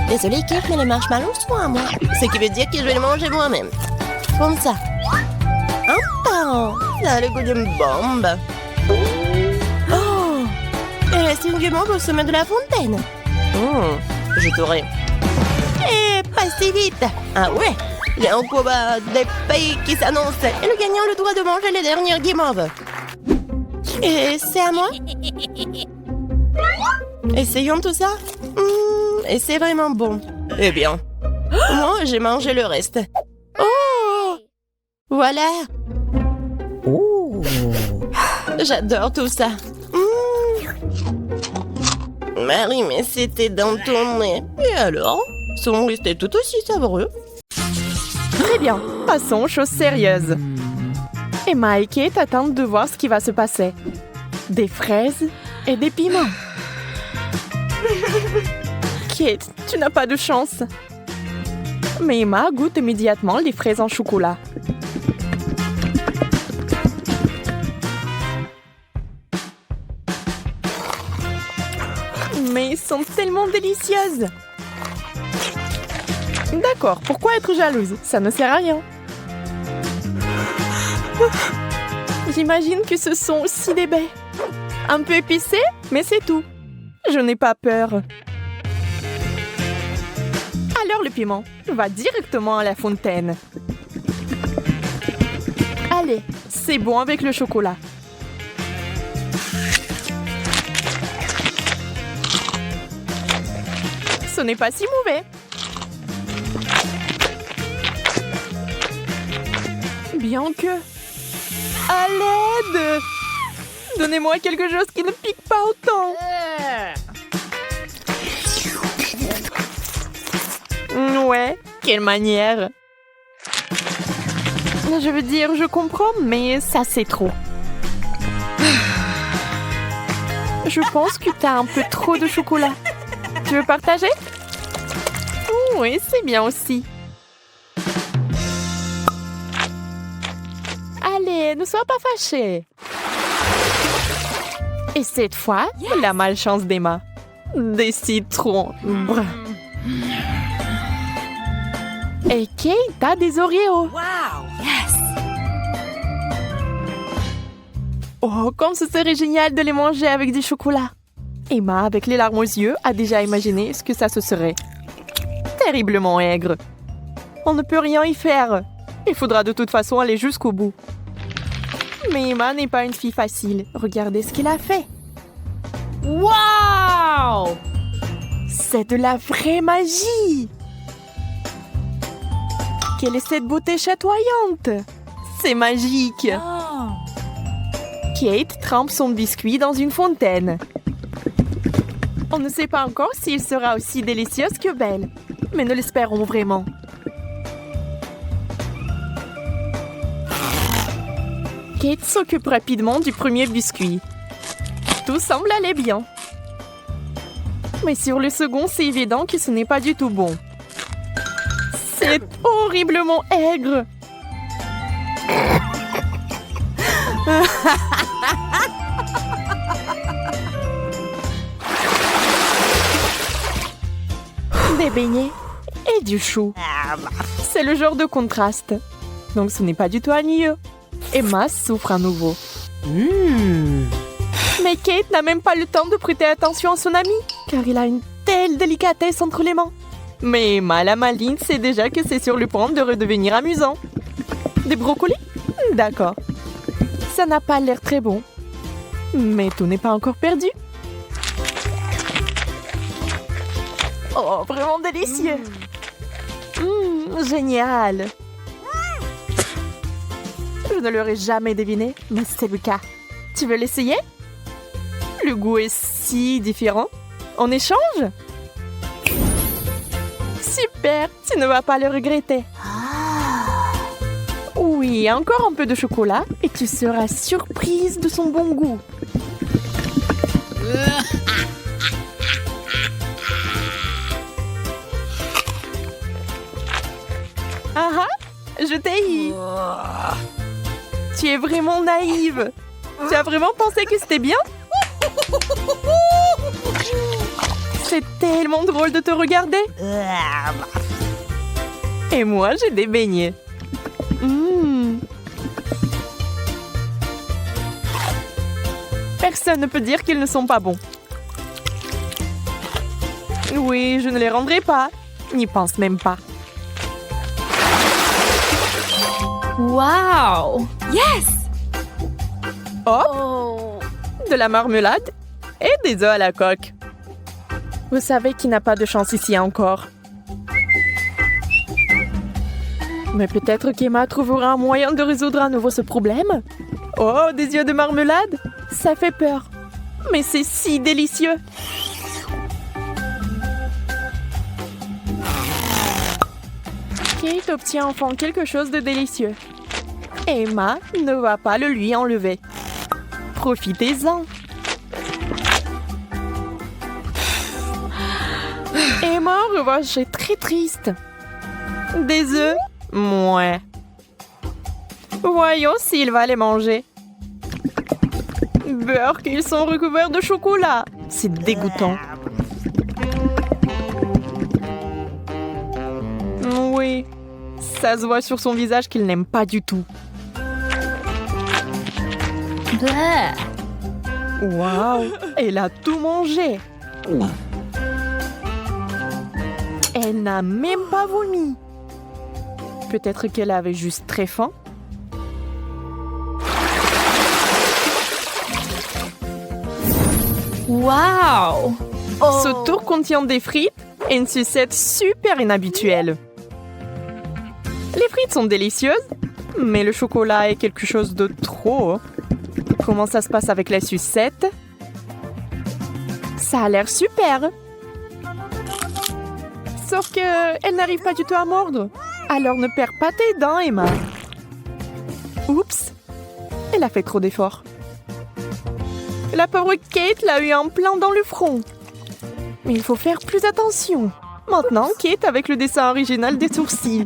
Désolée, Kate, mais les marshmallows sont à moi. Ce qui veut dire que je vais les manger moi-même. Comme ça. Un par un. Ça a le goût d'une bombe. Oh! Il reste une guimauve au sommet de la fontaine. Je t'aurai. Et pas si vite. Ah ouais? Il y a un combat des pays qui s'annonce. Et le gagnant a le droit de manger les dernières guimauves. Et c'est à moi? Essayons tout ça. Et c'est vraiment bon. Eh bien, moi, j'ai mangé le reste. Oh! Voilà. Oh. J'adore tout ça. Marie, mais c'était dans ton nez. Et alors? Sont restés tout aussi savoureux. Très bien, passons aux choses sérieuses. Emma et Kate attendent de voir ce qui va se passer. Des fraises et des piments. Kate, tu n'as pas de chance. Mais Emma goûte immédiatement les fraises en chocolat. Mais elles sont tellement délicieuses. D'accord, pourquoi être jalouse? Ça ne sert à rien. J'imagine que ce sont aussi des baies. Un peu épicées, mais c'est tout. Je n'ai pas peur. Alors le piment va directement à la fontaine. Allez, c'est bon avec le chocolat. Ce n'est pas si mauvais. Bien que... À l'aide! Donnez-moi quelque chose qui ne pique pas autant. Ouais, quelle manière. Je veux dire, je comprends, mais ça c'est trop. Je pense que t'as un peu trop de chocolat. Tu veux partager? Oui, c'est bien aussi. Allez, ne sois pas fâchée. Et cette fois, la malchance d'Emma. Des citrons. Brr. Et Kate a des Oreos. Wow. Yes. Oh, comme ce serait génial de les manger avec du chocolat. Emma, avec les larmes aux yeux, a déjà imaginé ce que ça se serait. Terriblement aigre. On ne peut rien y faire. Il faudra de toute façon aller jusqu'au bout. Mais Emma n'est pas une fille facile. Regardez ce qu'il a fait. Wow. C'est de la vraie magie. Quelle est cette beauté chatoyante? C'est magique. Oh. Kate trempe son biscuit dans une fontaine. On ne sait pas encore s'il sera aussi délicieux que belle, mais nous l'espérons vraiment. Kate s'occupe rapidement du premier biscuit. Tout semble aller bien. Mais sur le second, c'est évident que ce n'est pas du tout bon. C'est horriblement aigre. Des beignets et du chou. C'est le genre de contraste. Donc ce n'est pas du tout ennuyeux. Emma souffre à nouveau. Mais Kate n'a même pas le temps de prêter attention à son ami, car il a une telle délicatesse entre les mains. Mais Emma, la maligne, sait déjà que c'est sur le point de redevenir amusant. Des brocolis? D'accord. Ça n'a pas l'air très bon. Mais tout n'est pas encore perdu. Oh, vraiment délicieux. Génial. Je ne l'aurais jamais deviné, mais c'est le cas. Tu veux l'essayer? Le goût est si différent. On échange? Super, tu ne vas pas le regretter. Oui, encore un peu de chocolat et tu seras surprise de son bon goût. Ah ah, je t'ai eu. Tu es vraiment naïve. Tu as vraiment pensé que c'était bien? C'est tellement drôle de te regarder. Et moi, j'ai des beignets. Personne ne peut dire qu'ils ne sont pas bons. Oui, je ne les rendrai pas. N'y pense même pas. Wow. Yes. Hop, de la marmelade et des œufs à la coque. Vous savez qu'il n'a pas de chance ici encore. Mais peut-être qu'Emma trouvera un moyen de résoudre à nouveau ce problème. Oh, des yeux de marmelade? Ça fait peur. Mais c'est si délicieux. Kate obtient enfin quelque chose de délicieux. Emma ne va pas le lui enlever. Profitez-en. Emma en revanche est très triste. Des œufs? Mouais. Voyons s'il va les manger. Beurre qu'ils sont recouverts de chocolat. C'est dégoûtant. Oui, ça se voit sur son visage qu'il n'aime pas du tout. Waouh, elle a tout mangé. Elle n'a même pas vomi. Peut-être qu'elle avait juste très faim. Wow! Ce tour contient des frites et une sucette super inhabituelle. Les frites sont délicieuses, mais le chocolat est quelque chose de trop. Comment ça se passe avec la sucette? Ça a l'air super. Sauf que elle n'arrive pas du tout à mordre. Alors ne perds pas tes dents, Emma. Oups, elle a fait trop d'efforts. La pauvre Kate l'a eu en plein dans le front. Mais il faut faire plus attention. Maintenant, Kate avec le dessin original des sourcils.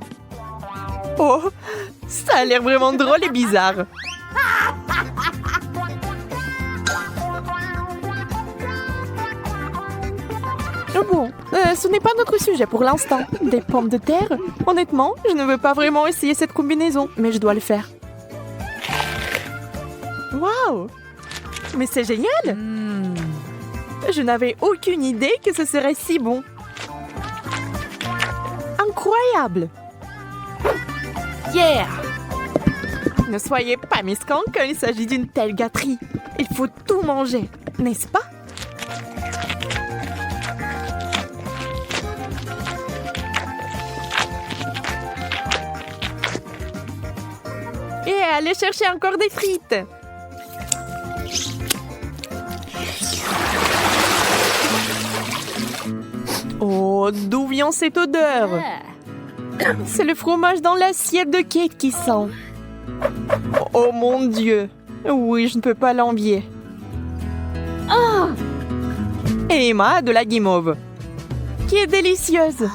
Oh, ça a l'air vraiment drôle et bizarre. Bon, ce n'est pas notre sujet pour l'instant. Des pommes de terre? Honnêtement, je ne veux pas vraiment essayer cette combinaison, mais je dois le faire. Waouh! Mais c'est génial! Je n'avais aucune idée que ce serait si bon. Incroyable! Yeah! Ne soyez pas mesquins quand il s'agit d'une telle gâterie. Il faut tout manger, n'est-ce pas? Et allez chercher encore des frites. Oh, d'où vient cette odeur? C'est le fromage dans l'assiette de Kate qui sent. Oh mon Dieu. Oui, je ne peux pas l'envier. Et Emma a de la guimauve, qui est délicieuse.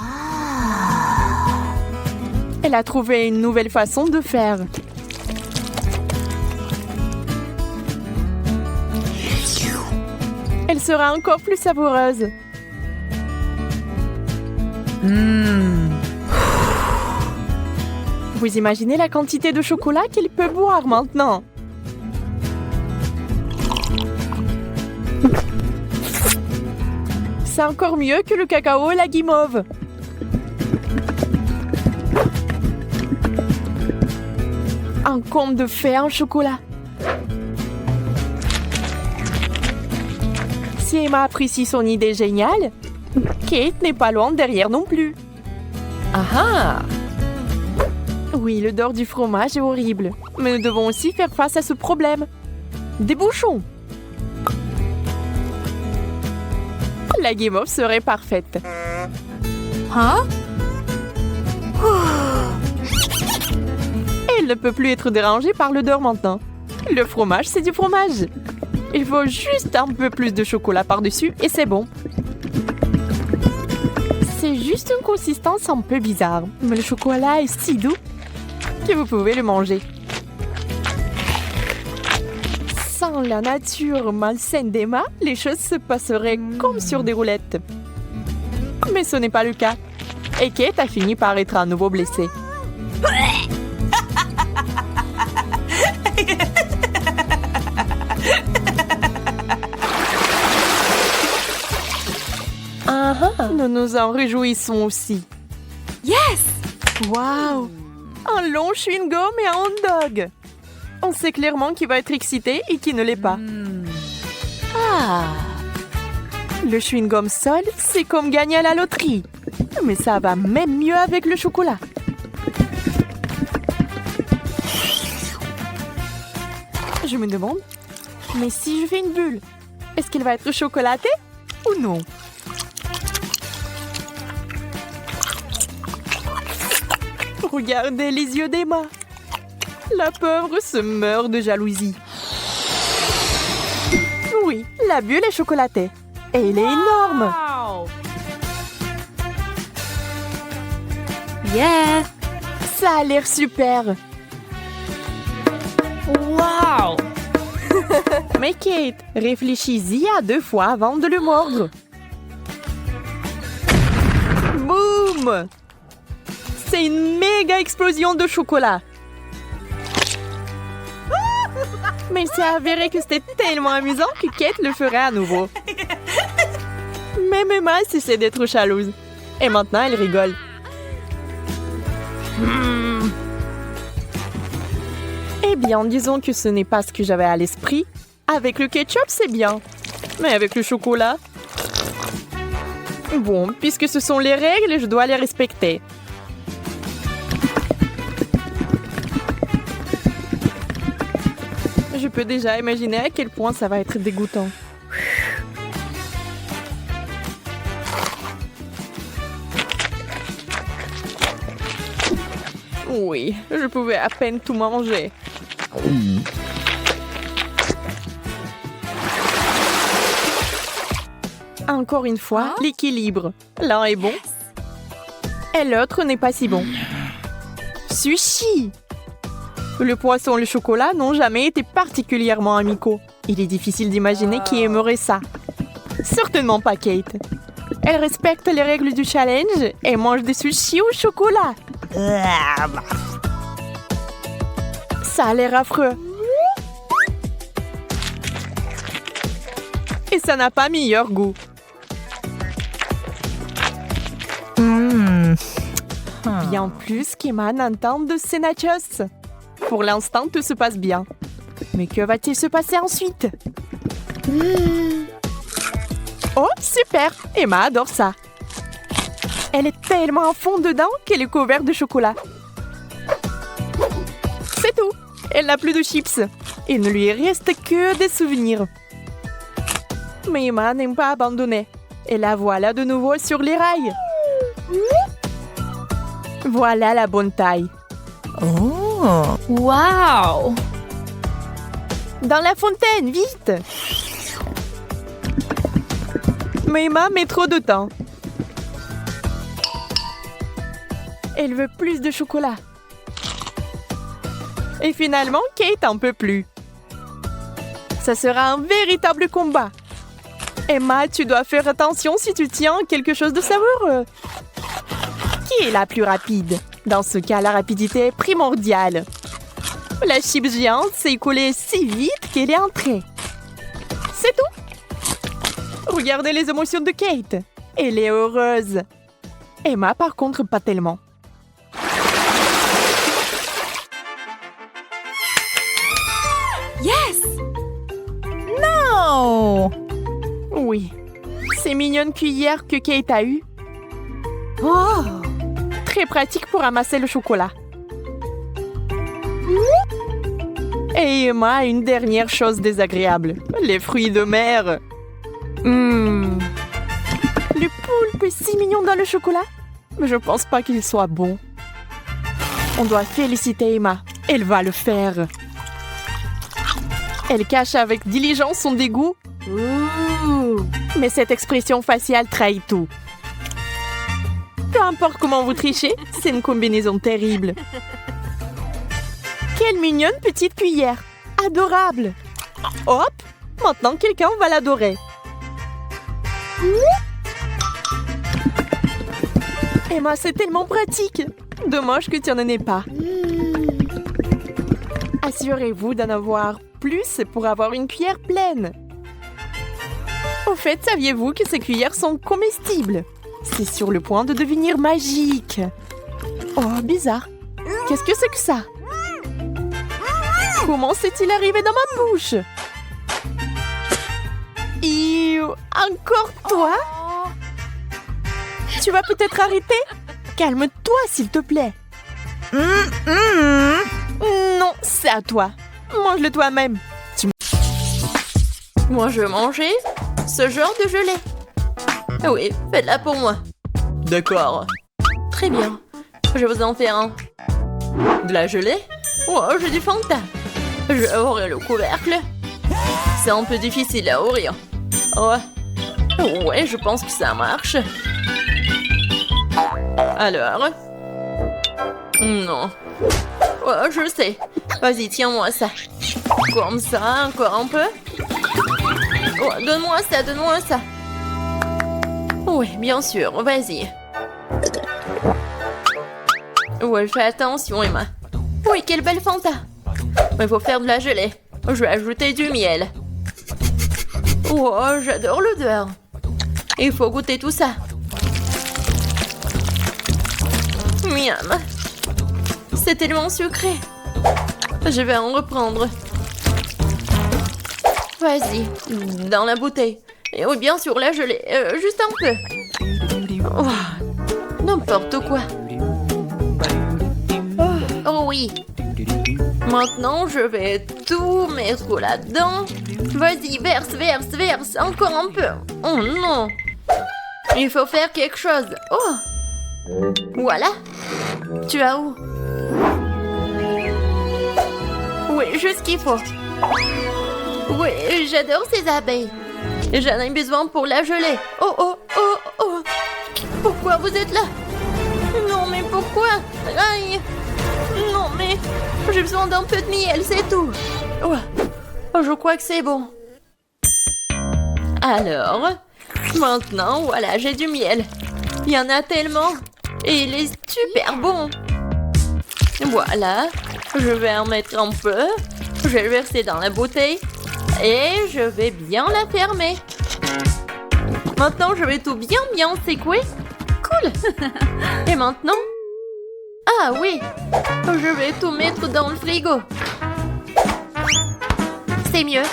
Elle a trouvé une nouvelle façon de faire. Elle sera encore plus savoureuse. Vous imaginez la quantité de chocolat qu'elle peut boire maintenant? C'est encore mieux que le cacao et la guimauve. Un conte de fées en chocolat. Si Emma apprécie son idée géniale, Kate n'est pas loin derrière non plus. Ah ah! Oui, l'odeur du fromage est horrible, mais nous devons aussi faire face à ce problème. Des bouchons. La guimauve serait parfaite. Hein? Elle ne peut plus être dérangée par l'odeur maintenant. Le fromage, c'est du fromage. Il faut juste un peu plus de chocolat par-dessus et c'est bon. C'est juste une consistance un peu bizarre, mais le chocolat est si doux que vous pouvez le manger. Sans la nature malsaine d'Emma, les choses se passeraient comme sur des roulettes. Mais ce n'est pas le cas. Et Kate a fini par être à nouveau blessée. Nous nous en réjouissons aussi. Yes! Waouh! Un long chewing-gum et un hot dog. On sait clairement qui va être excité et qui ne l'est pas. Ah! Le chewing-gum seul, c'est comme gagner à la loterie. Mais ça va même mieux avec le chocolat. Je me demande, mais si je fais une bulle, est-ce qu'elle va être chocolatée ou non? Regardez les yeux d'Emma. La pauvre se meurt de jalousie. Oui, la bulle est chocolatée. Et elle est énorme. Wow. Yeah. Ça a l'air super. Wow. Mais Kate, réfléchis-y à 2 fois avant de le mordre. Boum! C'est une méga explosion de chocolat. Mais il s'est avéré que c'était tellement amusant que Kate le ferait à nouveau. Même Emma cessait d'être jalouse. Et maintenant, elle rigole. Eh bien, disons que ce n'est pas ce que j'avais à l'esprit. Avec le ketchup, c'est bien. Mais avec le chocolat... Bon, puisque ce sont les règles, je dois les respecter. Je peux déjà imaginer à quel point ça va être dégoûtant. Oui, je pouvais à peine tout manger. Encore une fois, l'équilibre. L'un est bon et l'autre n'est pas si bon. Sushi! Le poisson et le chocolat n'ont jamais été particulièrement amicaux. Il est difficile d'imaginer qui aimerait ça. Certainement pas Kate. Elle respecte les règles du challenge et mange des sushis au chocolat. Ça a l'air affreux. Et ça n'a pas meilleur goût. Bien plus qu'Emma n'entende de ces nachos. Pour l'instant, tout se passe bien. Mais que va-t-il se passer ensuite? Oh, super! Emma adore ça. Elle est tellement à fond dedans qu'elle est couverte de chocolat. C'est tout. Elle n'a plus de chips. Il ne lui reste que des souvenirs. Mais Emma n'aime pas abandonner. Et la voilà de nouveau sur les rails. Voilà la bonne taille. Oh. Wow. Dans la fontaine, vite! Mais Emma met trop de temps. Elle veut plus de chocolat. Et finalement, Kate en peut plus. Ça sera un véritable combat. Emma, tu dois faire attention si tu tiens quelque chose de savoureux. Qui est la plus rapide? Dans ce cas, la rapidité est primordiale. La chips géante s'est écoulée si vite qu'elle est entrée. C'est tout. Regardez les émotions de Kate. Elle est heureuse. Emma, par contre, pas tellement. Yes. Non! Oui. Ces mignonnes cuillères que Kate a eues. Oh! Très pratique pour ramasser le chocolat. Et Emma a une dernière chose désagréable. Les fruits de mer. Le poulpe est si mignon dans le chocolat. Mais je pense pas qu'il soit bon. On doit féliciter Emma. Elle va le faire. Elle cache avec diligence son dégoût. Mais cette expression faciale trahit tout. Peu importe comment vous trichez, c'est une combinaison terrible. Quelle mignonne petite cuillère. Adorable. Hop, maintenant quelqu'un va l'adorer. Emma, c'est tellement pratique. Dommage que tu n'en aies pas. Assurez-vous d'en avoir plus pour avoir une cuillère pleine. Au fait, saviez-vous que ces cuillères sont comestibles? C'est sur le point de devenir magique. Oh, bizarre. Qu'est-ce que c'est que ça? Comment c'est-il arrivé dans ma bouche? Encore toi? Tu vas peut-être arrêter? Calme-toi, s'il te plaît. Non, c'est à toi. Mange-le toi-même. Moi, je veux manger ce genre de gelée. Oui, faites-la pour moi. D'accord. Très bien. Je vais vous en faire un. De la gelée? Oh, j'ai du Fanta. Je vais ouvrir le couvercle. C'est un peu difficile à ouvrir. Oh. Ouais, je pense que ça marche. Alors? Non. Oh, je sais. Vas-y, tiens-moi ça. Comme ça, encore un peu. Oh, donne-moi ça, donne-moi ça. Oui, bien sûr, vas-y. Ouais, fais attention, Emma. Oui, quelle belle Fanta. Il faut faire de la gelée. Je vais ajouter du miel. Oh, j'adore l'odeur. Il faut goûter tout ça. Miam. C'est tellement sucré. Je vais en reprendre. Vas-y, dans la bouteille. Et oui, bien sûr, la gelée. Juste un peu. Oh, n'importe quoi. Oh oui. Maintenant, je vais tout mettre là-dedans. Vas-y, verse, verse, verse. Encore un peu. Oh non. Il faut faire quelque chose. Oh. Voilà. Tu as où? Oui, juste ce qu'il faut. Oui, j'adore ces abeilles. J'en ai besoin pour la gelée. Oh, oh, oh, oh. Pourquoi vous êtes là? Non, mais pourquoi? Aïe. Non, mais j'ai besoin d'un peu de miel, c'est tout. Oh, je crois que c'est bon. Alors, maintenant, voilà, j'ai du miel. Il y en a tellement. Et il est super bon. Voilà, je vais en mettre un peu. Je vais le verser dans la bouteille. Et je vais bien la fermer. Maintenant, je vais tout bien secouer. Cool. Et maintenant? Ah oui, je vais tout mettre dans le frigo. C'est mieux.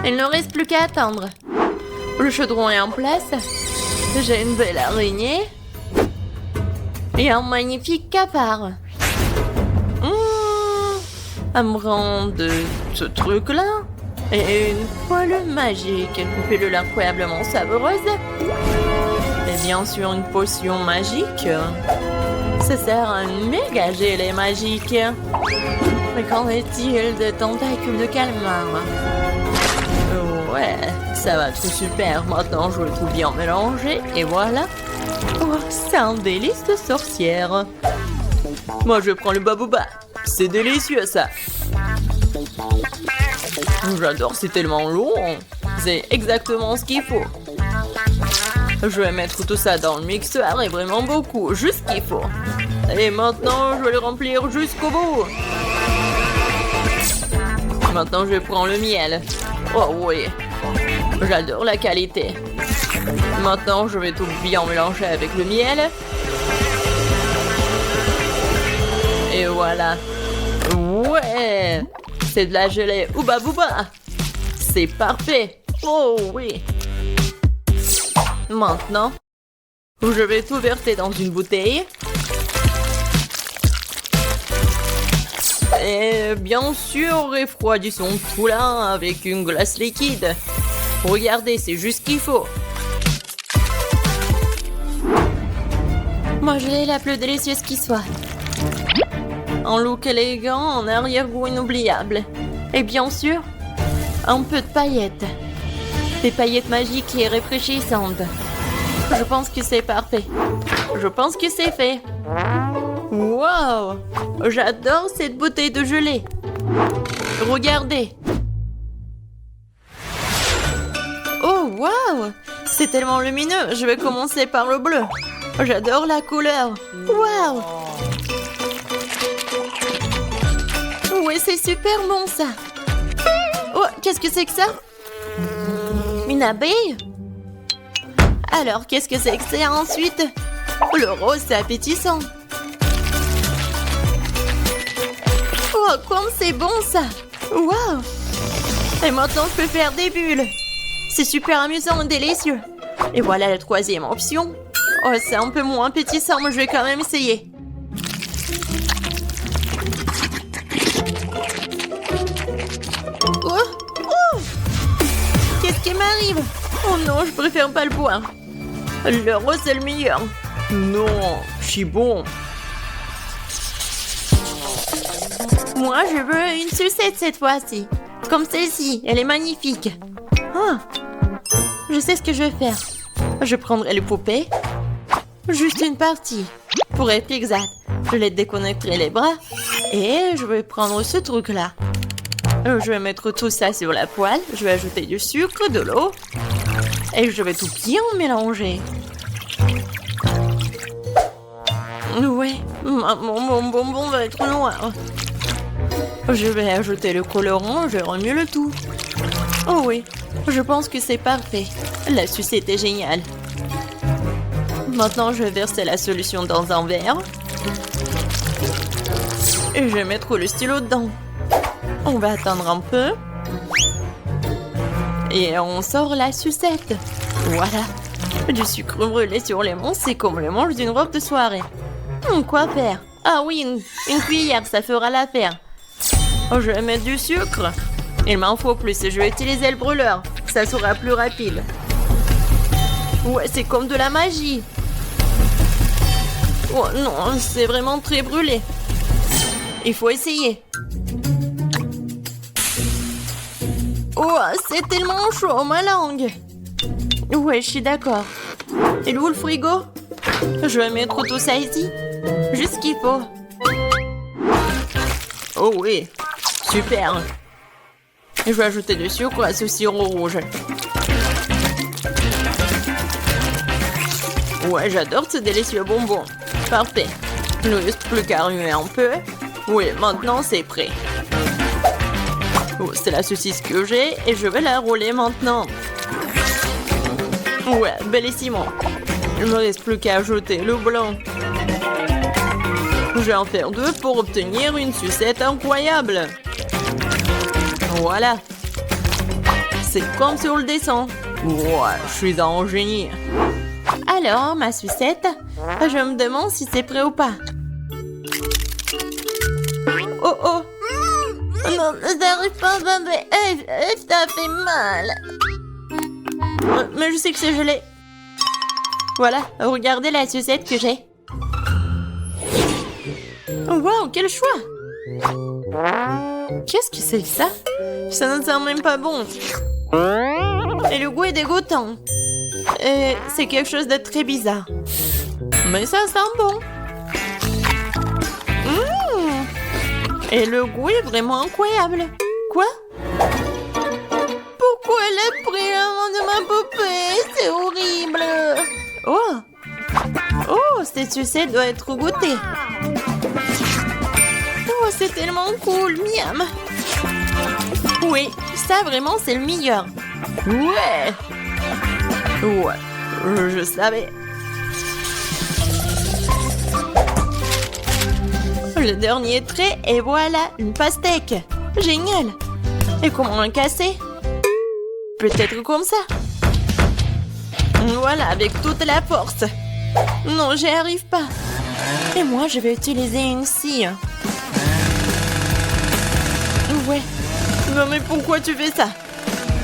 Il ne reste plus qu'à attendre. Le chaudron est en place. J'ai une belle araignée. Et un magnifique cafard. Elle me rend de ce truc-là. Et une poêle magique, une pilule incroyablement savoureuse. Et bien sûr, une potion magique. Ça sert à un méga gelée magique. Mais qu'en est-il des tentacules de calmar? Ouais, ça va être super. Maintenant, je vais tout bien mélanger. Et voilà. Oh, c'est un délice de sorcière. Moi, je prends le babouba. C'est délicieux, ça. J'adore, c'est tellement long. C'est exactement ce qu'il faut. Je vais mettre tout ça dans le mixeur et vraiment beaucoup, juste ce qu'il faut. Et maintenant, je vais le remplir jusqu'au bout. Maintenant, je prends le miel. Oh oui, j'adore la qualité. Maintenant, je vais tout bien mélanger avec le miel. Et voilà. Ouais, c'est de la gelée Ouba Booba. C'est parfait. Oh oui. Maintenant, je vais tout verser dans une bouteille. Et bien sûr, refroidissons tout là avec une glace liquide. Regardez, c'est juste ce qu'il faut. Moi, je l'ai la plus délicieuse qui soit. Un look élégant, un arrière-goût inoubliable. Et bien sûr, un peu de paillettes. Des paillettes magiques et rafraîchissantes. Je pense que c'est parfait. Je pense que c'est fait. Wow! J'adore cette bouteille de gelée. Regardez. Oh, wow! C'est tellement lumineux. Je vais commencer par le bleu. J'adore la couleur. Wow! Ouais, c'est super bon, ça. Oh, qu'est-ce que c'est que ça? Une abeille? Alors, qu'est-ce que c'est que c'est ensuite? Le rose, c'est appétissant. Oh, comme c'est bon, ça. Wow! Et maintenant, je peux faire des bulles. C'est super amusant et délicieux. Et voilà la troisième option. Oh, c'est un peu moins appétissant, mais je vais quand même essayer. Oh, oh. Qu'est-ce qui m'arrive? Oh non, je préfère pas le boire. Le rose, c'est le meilleur. Non, je suis bon. Moi, je veux une sucette cette fois-ci. Comme celle-ci, elle est magnifique. Ah, je sais ce que je vais faire. Je prendrai les poupées. Juste une partie. Pour être exact, je les déconnecterai les bras. Et je vais prendre ce truc-là. Je vais mettre tout ça sur la poêle. Je vais ajouter du sucre, de l'eau. Et je vais tout bien mélanger. Ouais, mon bonbon va être noir. Je vais ajouter le colorant, je remue le tout. Oh oui, je pense que c'est parfait. La sucette est géniale. Maintenant, je vais verser la solution dans un verre. Et je vais mettre le stylo dedans. On va attendre un peu. Et on sort la sucette. Voilà. Du sucre brûlé sur les mains, c'est comme le manche d'une robe de soirée. Quoi faire? Ah oui, une cuillère, ça fera l'affaire. Oh, je vais mettre du sucre. Il m'en faut plus, je vais utiliser le brûleur. Ça sera plus rapide. Ouais, c'est comme de la magie. Oh non, c'est vraiment très brûlé. Il faut essayer. Oh, c'est tellement chaud, ma langue. Ouais, je suis d'accord. Et où le frigo? Je vais mettre tout ça ici. Juste ce qu'il faut. Oh oui, super. Je vais ajouter du sucre à ce sirop rouge. Ouais, j'adore ce délicieux bonbon. Parfait. Il ne reste plus qu'à remuer un peu. Oui, maintenant c'est prêt. Oh, c'est la saucisse que j'ai et je vais la rouler maintenant. Ouais, bellissimo. Il ne me reste plus qu'à ajouter le blanc. Je vais en faire 2 pour obtenir une sucette incroyable. Voilà. C'est comme sur le dessin. Ouais, je suis un génie. Alors, ma sucette, je me demande si c'est prêt ou pas. Oh oh. Non, ça n'arrive pas, ça fait mal. Mais je sais que c'est gelé. Voilà, regardez la sucette que j'ai. Wow, quel choix! Qu'est-ce que c'est que ça? Ça ne sent même pas bon. Et le goût est dégoûtant. Et c'est quelque chose de très bizarre. Mais ça sent bon. Et le goût est vraiment incroyable. Quoi? Pourquoi elle a pris la main de ma poupée? C'est horrible. Oh! Oh, cette sucette doit être goûtée. Oh, c'est tellement cool, miam. Oui, ça vraiment c'est le meilleur. Ouais. Ouais, je savais. Le dernier trait et voilà, une pastèque. Génial. Et comment la casser? Peut-être comme ça. Voilà, avec toute la force. Non, j'y arrive pas. Et moi, je vais utiliser une scie. Ouais. Non, mais pourquoi tu fais ça?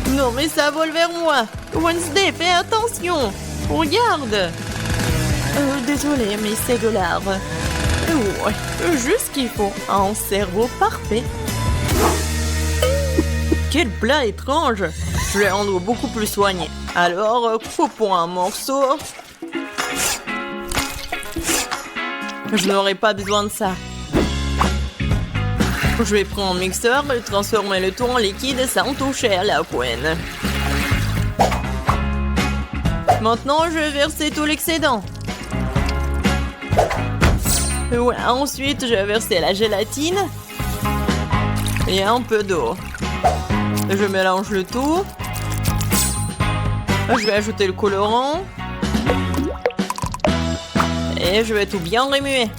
Non, mais ça vole vers moi. Wednesday, fais attention. Regarde. Désolée, mais c'est de l'art. Ouais, juste ce qu'il faut. Un cerveau parfait. Quel plat étrange. Je vais rendre beaucoup plus soigné. Alors, coupons un morceau. Je n'aurai pas besoin de ça. Je vais prendre un mixeur et transformer le tout en liquide sans toucher à la poêle. Maintenant, je vais verser tout l'excédent. Ouais, ensuite, je vais verser la gélatine et un peu d'eau. Je mélange le tout. Je vais ajouter le colorant. Et je vais tout bien remuer.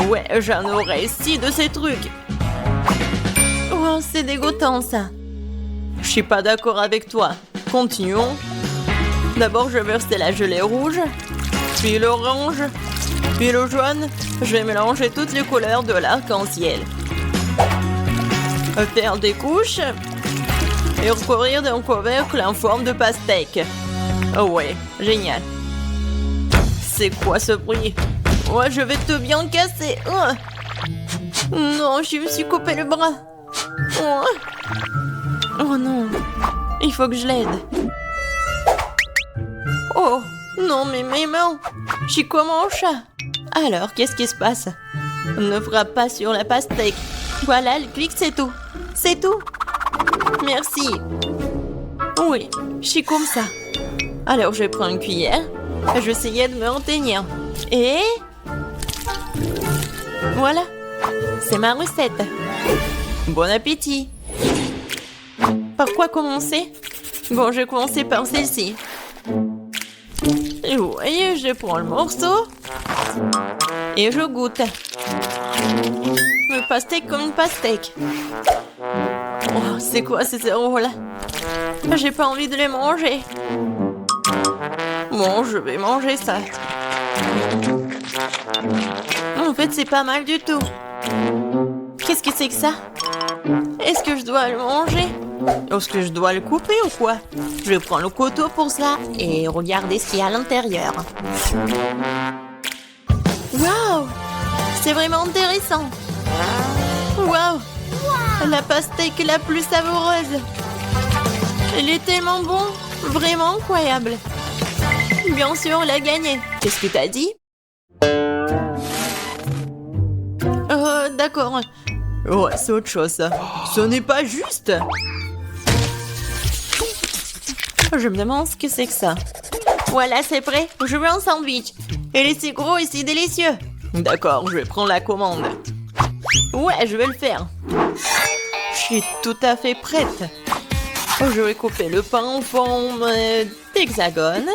Ouais, j'en aurai 6 de ces trucs. Oh, c'est dégoûtant ça. Je suis pas d'accord avec toi. Continuons. D'abord, je vais verser la gelée rouge, puis l'orange, puis le jaune. Je vais mélanger toutes les couleurs de l'arc-en-ciel. Faire des couches et recouvrir d'un couvercle en forme de pastèque. Oh ouais, génial. C'est quoi ce bruit? Ouais, je vais te bien casser. Non, je me suis coupé le bras. Oh non, il faut que je l'aide. Oh, non, mais mes mains. Je suis comme un chat. Alors, qu'est-ce qui se passe? Ne frappe pas sur la pastèque. Voilà, le clic, c'est tout. C'est tout. Merci. Oui, je suis comme ça. Alors, je vais prendre une cuillère. Je vais essayer de me retenir. Et... voilà. C'est ma recette. Bon appétit. Par quoi commencer? Bon, je vais commencer par celle-ci. Et vous voyez, je prends le morceau et je goûte. Le pastèque comme une pastèque. Oh, c'est quoi ces zéros-là? J'ai pas envie de les manger. Bon, je vais manger ça. En fait, c'est pas mal du tout. Qu'est-ce que c'est que ça? Est-ce que je dois le manger? Est-ce que je dois le couper ou quoi? Je vais prendre le couteau pour ça et regarder ce qu'il y a à l'intérieur. Waouh! C'est vraiment intéressant. Waouh! La pastèque la plus savoureuse. Elle est tellement bon, vraiment incroyable. Bien sûr, on l'a gagné. Qu'est-ce que t'as dit? D'accord. Ouais, c'est autre chose, ça. Ce n'est pas juste. Je me demande ce que c'est que ça. Voilà, c'est prêt. Je veux un sandwich. Il est si gros et si délicieux. D'accord, je vais prendre la commande. Ouais, je vais le faire. Je suis tout à fait prête. Je vais couper le pain en forme d'hexagone.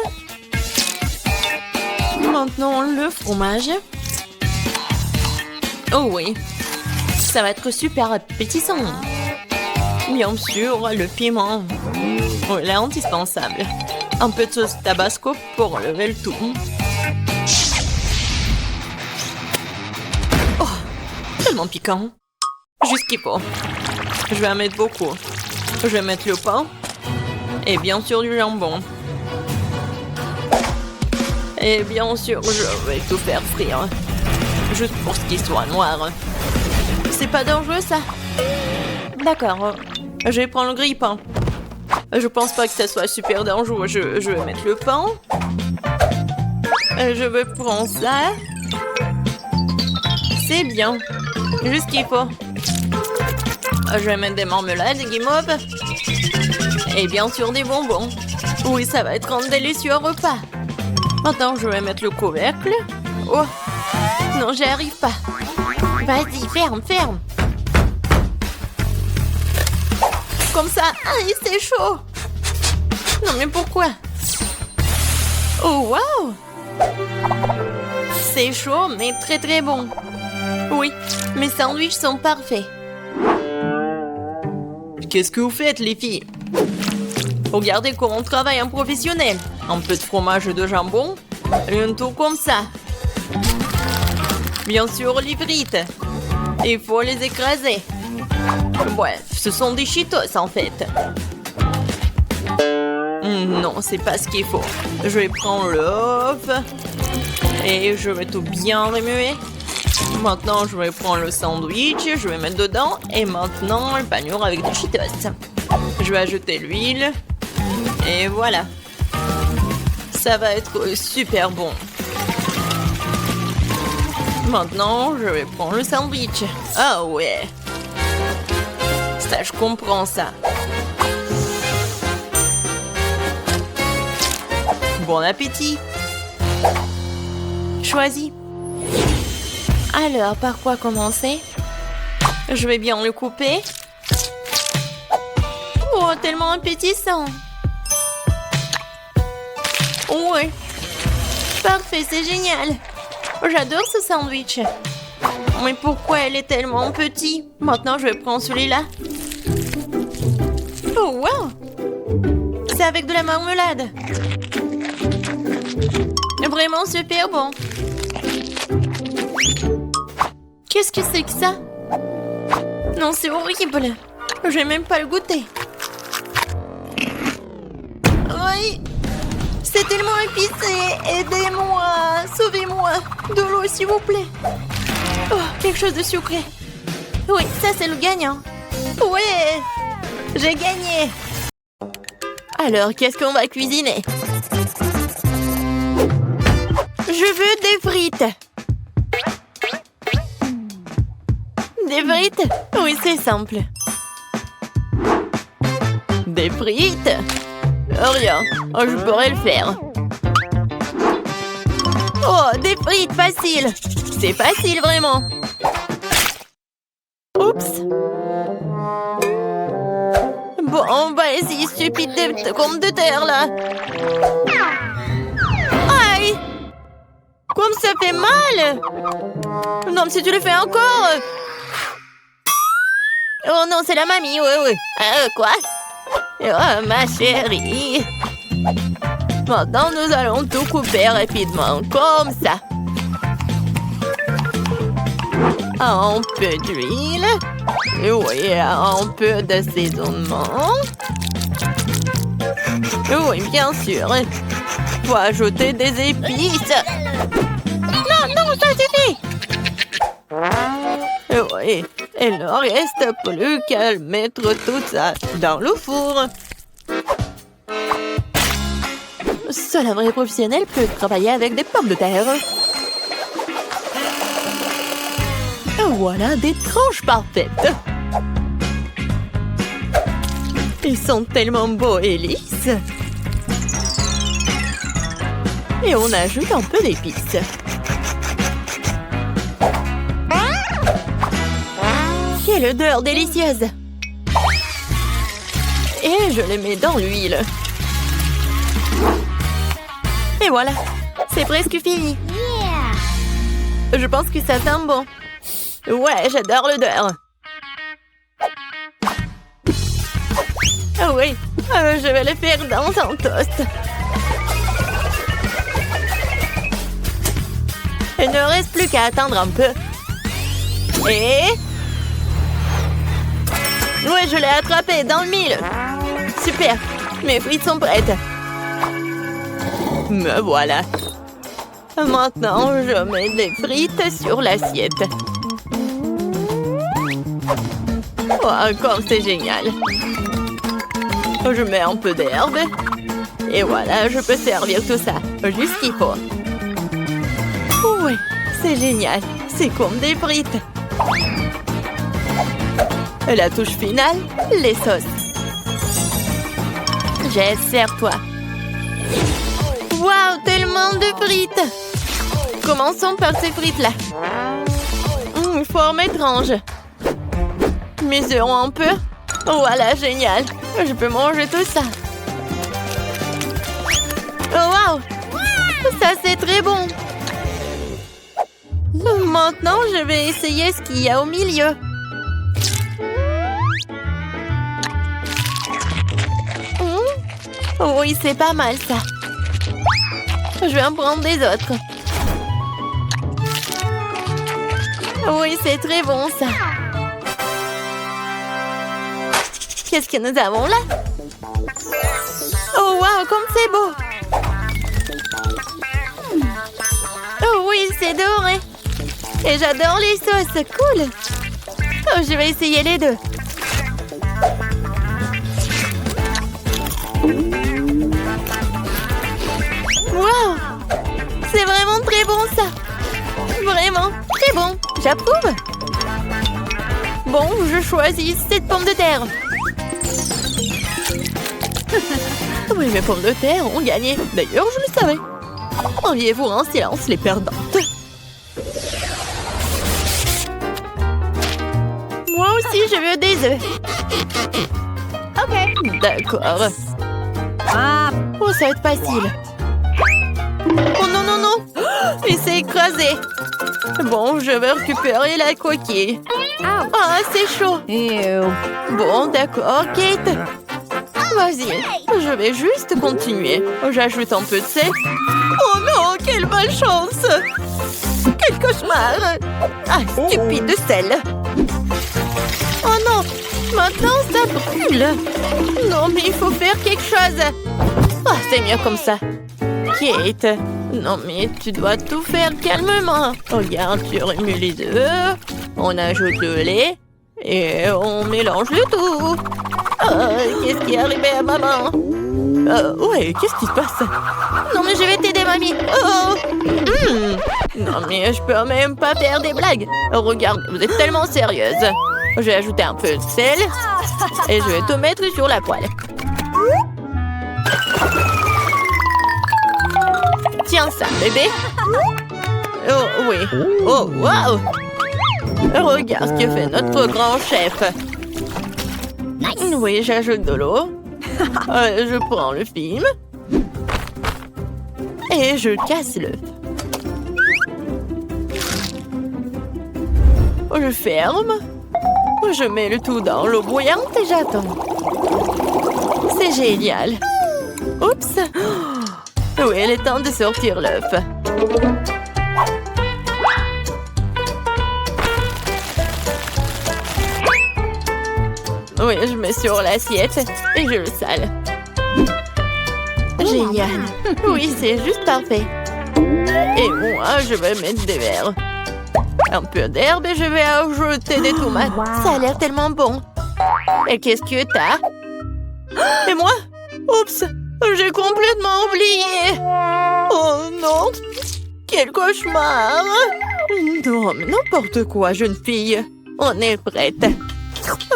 Maintenant, le fromage. Oh oui, ça va être super appétissant. Bien sûr, le piment. Oh, il est indispensable. Un peu de sauce tabasco pour relever le tout. Oh, tellement piquant. Juste ce qu'il faut. Je vais en mettre beaucoup. Je vais mettre le pain. Et bien sûr du jambon. Et bien sûr, je vais tout faire frire. Juste pour ce qu'il soit noir. C'est pas dangereux, ça? D'accord. Je vais prendre le grille-pain. Je pense pas que ça soit super dangereux. Je vais mettre le pain. Je vais prendre ça. C'est bien. Juste ce qu'il faut. Je vais mettre des marmelades, des guimauves. Et bien sûr des bonbons. Oui, ça va être un délicieux repas. Maintenant, je vais mettre le couvercle. Oh, non, j'y arrive pas. Vas-y, ferme, ferme. Comme ça. Aïe, c'est chaud. Non, mais pourquoi? Oh, waouh. C'est chaud, mais très très bon. Oui, mes sandwichs sont parfaits. Qu'est-ce que vous faites, les filles? Regardez comment on travaille un professionnel. Un peu de fromage et de jambon. Et un tour comme ça. Bien sûr, les frites. Il faut les écraser. Bref, ce sont des Cheetos en fait. Non, c'est pas ce qu'il faut. Je vais prendre l'œuf. Et je vais tout bien remuer. Maintenant, je vais prendre le sandwich. Je vais mettre dedans. Et maintenant, le panure avec des Cheetos. Je vais ajouter l'huile. Et voilà. Ça va être super bon. Maintenant, je vais prendre le sandwich. Ah ouais. Ça, je comprends ça. Bon appétit. Choisis. Alors, par quoi commencer? Je vais bien le couper. Oh, tellement appétissant. Ouais. Parfait, c'est génial. J'adore ce sandwich. Mais pourquoi elle est tellement petite? Maintenant, je vais prendre celui-là. Oh, wow! C'est avec de la marmelade. Vraiment super bon. Qu'est-ce que c'est que ça? Non, c'est horrible. Je vais même pas le goûter. Oui. C'est tellement épicé. Aidez-moi. Sauvez-moi. De l'eau, s'il vous plaît. Oh, quelque chose de sucré. Oui, ça, c'est le gagnant. Ouais. J'ai gagné. Alors, qu'est-ce qu'on va cuisiner? Je veux des frites. Des frites? Oui, c'est simple. Des frites? Rien, je pourrais le faire. Oh, des frites, facile. C'est facile, vraiment. Oups. Bon, bah, essayer stupide de pommes de terre, là. Aïe! Comme ça fait mal! Non, mais si tu le fais encore! Oh non, c'est la mamie, oui. Quoi? Oh, ma chérie! Maintenant, nous allons tout couper rapidement, comme ça. Un peu d'huile. Oui, un peu d'assaisonnement. Oui, bien sûr. Faut ajouter des épices. Non, ça suffit. Oui, il ne reste plus qu'à mettre tout ça dans le four. Seul un vrai professionnel peut travailler avec des pommes de terre. Voilà des tranches parfaites. Ils sont tellement beaux et lisses. Et on ajoute un peu d'épices. Quelle odeur délicieuse! Et je les mets dans l'huile. Et voilà, c'est presque fini. Je pense que ça sent bon. Ouais, j'adore l'odeur. Ah oui, je vais le faire dans un toast. Il ne reste plus qu'à attendre un peu. Et... ouais, je l'ai attrapé dans le mille. Super, mes frites sont prêtes. Me voilà. Maintenant, je mets des frites sur l'assiette. Oh, comme c'est génial. Je mets un peu d'herbe. Et voilà, je peux servir tout ça. Juste ce qu'il faut. Oui, c'est génial. C'est comme des frites. La touche finale, les sauces. Jess, sers-toi. Waouh, tellement de frites. Commençons par ces frites-là. Forme étrange. Mesurons un peu. Voilà, génial. Je peux manger tout ça. Oh, waouh. Ça, c'est très bon. Maintenant, je vais essayer ce qu'il y a au milieu. Oui, c'est pas mal, ça. Je vais en prendre des autres. Oui, c'est très bon, ça. Qu'est-ce que nous avons là? Oh, waouh, comme c'est beau! Oh oui, c'est doré! Et j'adore les sauces, cool! Oh, je vais essayer les deux. Waouh! C'est vraiment très bon, ça! Vraiment, très bon! J'approuve! Bon, je choisis cette pomme de terre. Oui, mes pommes de terre ont gagné. D'ailleurs, je le savais. Enviez-vous en silence les perdantes. Moi aussi, je veux des œufs. Ok. D'accord. Oh, ça va être facile. Oh non, non, non. Il s'est écrasé. Bon, je vais récupérer la coquille. Ah, c'est chaud. Bon, d'accord, Kate. Vas-y, je vais juste continuer. J'ajoute un peu de sel. Oh non, quelle malchance! Quel cauchemar! Ah, stupide sel! Oh non, maintenant ça brûle! Non, mais il faut faire quelque chose! Ah, c'est mieux comme ça. Kate, non mais tu dois tout faire calmement. Regarde, tu remues les œufs, on ajoute le lait et on mélange le tout. Qu'est-ce qui est arrivé à maman? Ouais, qu'est-ce qui se passe? Non mais je vais t'aider, mamie. Non mais je peux même pas faire des blagues. Regarde, vous êtes tellement sérieuse. Je vais ajouter un peu de sel et je vais tout mettre sur la poêle. Tiens ça, bébé. Oh oui. Oh wow. Regarde ce que fait notre grand chef. Oui, j'ajoute de l'eau. Je prends le film. Et je casse l'œuf. Je ferme. Je mets le tout dans l'eau bouillante et j'attends. C'est génial. Oups. Oui, il est temps de sortir l'œuf. Oui, je mets sur l'assiette et je le sale. Génial. Oui, c'est juste parfait. Et moi, je vais mettre des verres. Un peu d'herbe et je vais ajouter des tomates. Ça a l'air tellement bon. Et qu'est-ce que t'as? Et moi? Oups! J'ai complètement oublié. Oh non! Quel cauchemar! Non, mais n'importe quoi, jeune fille. On est prête.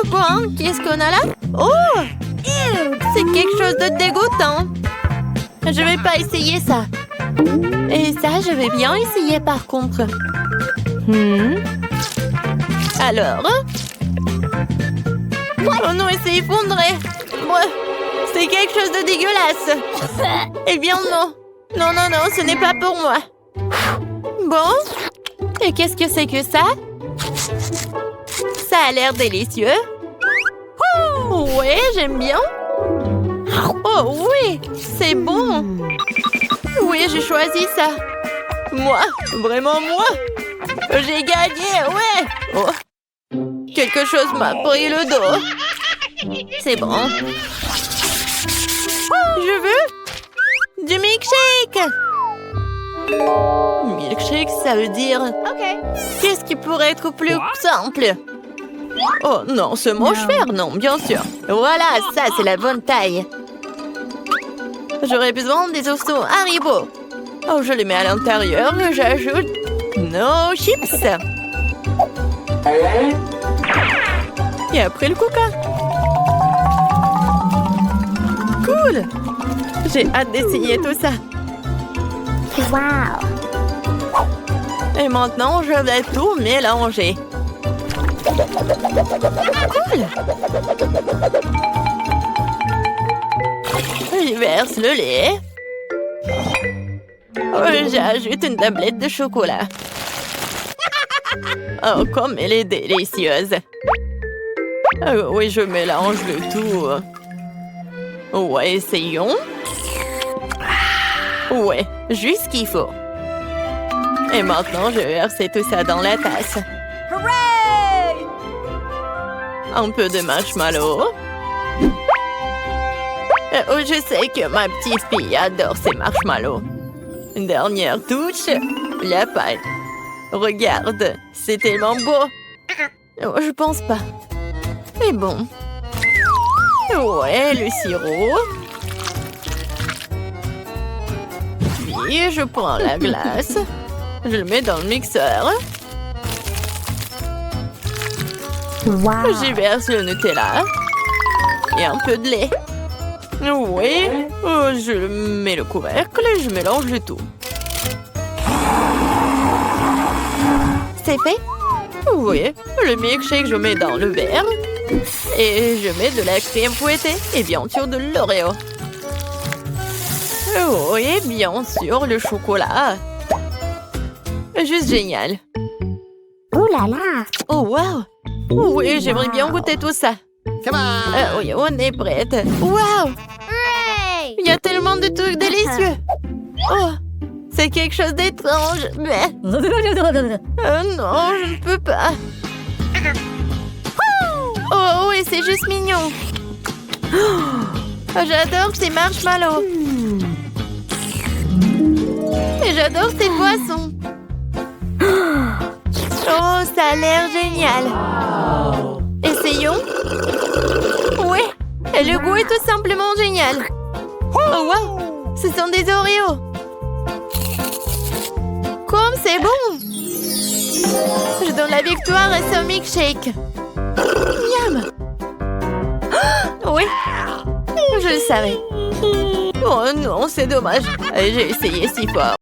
Bon, qu'est-ce qu'on a là? Oh! C'est quelque chose de dégoûtant. Je vais pas essayer ça. Et ça, je vais bien essayer par contre. Alors? Oh non, c'est effondré. C'est quelque chose de dégueulasse. Eh bien non. Non, non, non, ce n'est pas pour moi. Bon. Et qu'est-ce que c'est que ça? Ça a l'air délicieux. Ouais, j'aime bien. Oh oui, c'est bon. Oui, j'ai choisi ça. Moi, vraiment moi. J'ai gagné, ouais. Oh. Quelque chose m'a pris le dos. C'est bon. Je veux du milkshake. Milkshake, ça veut dire... Qu'est-ce qui pourrait être plus simple? Oh non, ce mange-fer, non, bien sûr. Voilà, ça, c'est la bonne taille. J'aurais besoin des ossements Haribo. Oh, je les mets à l'intérieur et j'ajoute nos chips. Et après le coca. Cool. J'ai hâte d'essayer tout ça. Wow! Et maintenant, je vais tout mélanger. Cool! Je verse le lait. J'ajoute une tablette de chocolat. Oh, comme elle est délicieuse. Oui, je mélange le tout. Ouais, essayons. Ouais, juste ce qu'il faut. Et maintenant, je vais verser tout ça dans la tasse. Hooray! Un peu de marshmallow. Je sais que ma petite fille adore ces marshmallows. Une dernière touche, la pâte. Regarde, c'est tellement beau. Oh, je pense pas. Mais bon. Ouais, le sirop. Puis, je prends la glace. Je le mets dans le mixeur. Wow! J'y verse le Nutella. Et un peu de lait. Oui, je mets le couvercle et je mélange le tout. C'est fait? Oui, le milkshake, je mets dans le verre. Et je mets de la crème fouettée et bien sûr de l'Oreo. Oui, bien sûr, le chocolat. Juste génial. Ouh là là! Oh, wow! Oui, j'aimerais bien goûter tout ça. Oui, on est prête. Waouh! Il y a tellement de trucs délicieux. Oh, c'est quelque chose d'étrange. Mais... non, je ne peux pas. Oh, et c'est juste mignon. Oh, j'adore ces marshmallows. Et j'adore ces boissons. Oh, ça a l'air génial. Essayons. Oui, et le goût est tout simplement génial. Oh, wow, ce sont des Oreos. Comme c'est bon. Je donne la victoire à ce milkshake. Miam. Oui, je le savais. Oh non, c'est dommage. J'ai essayé si fort.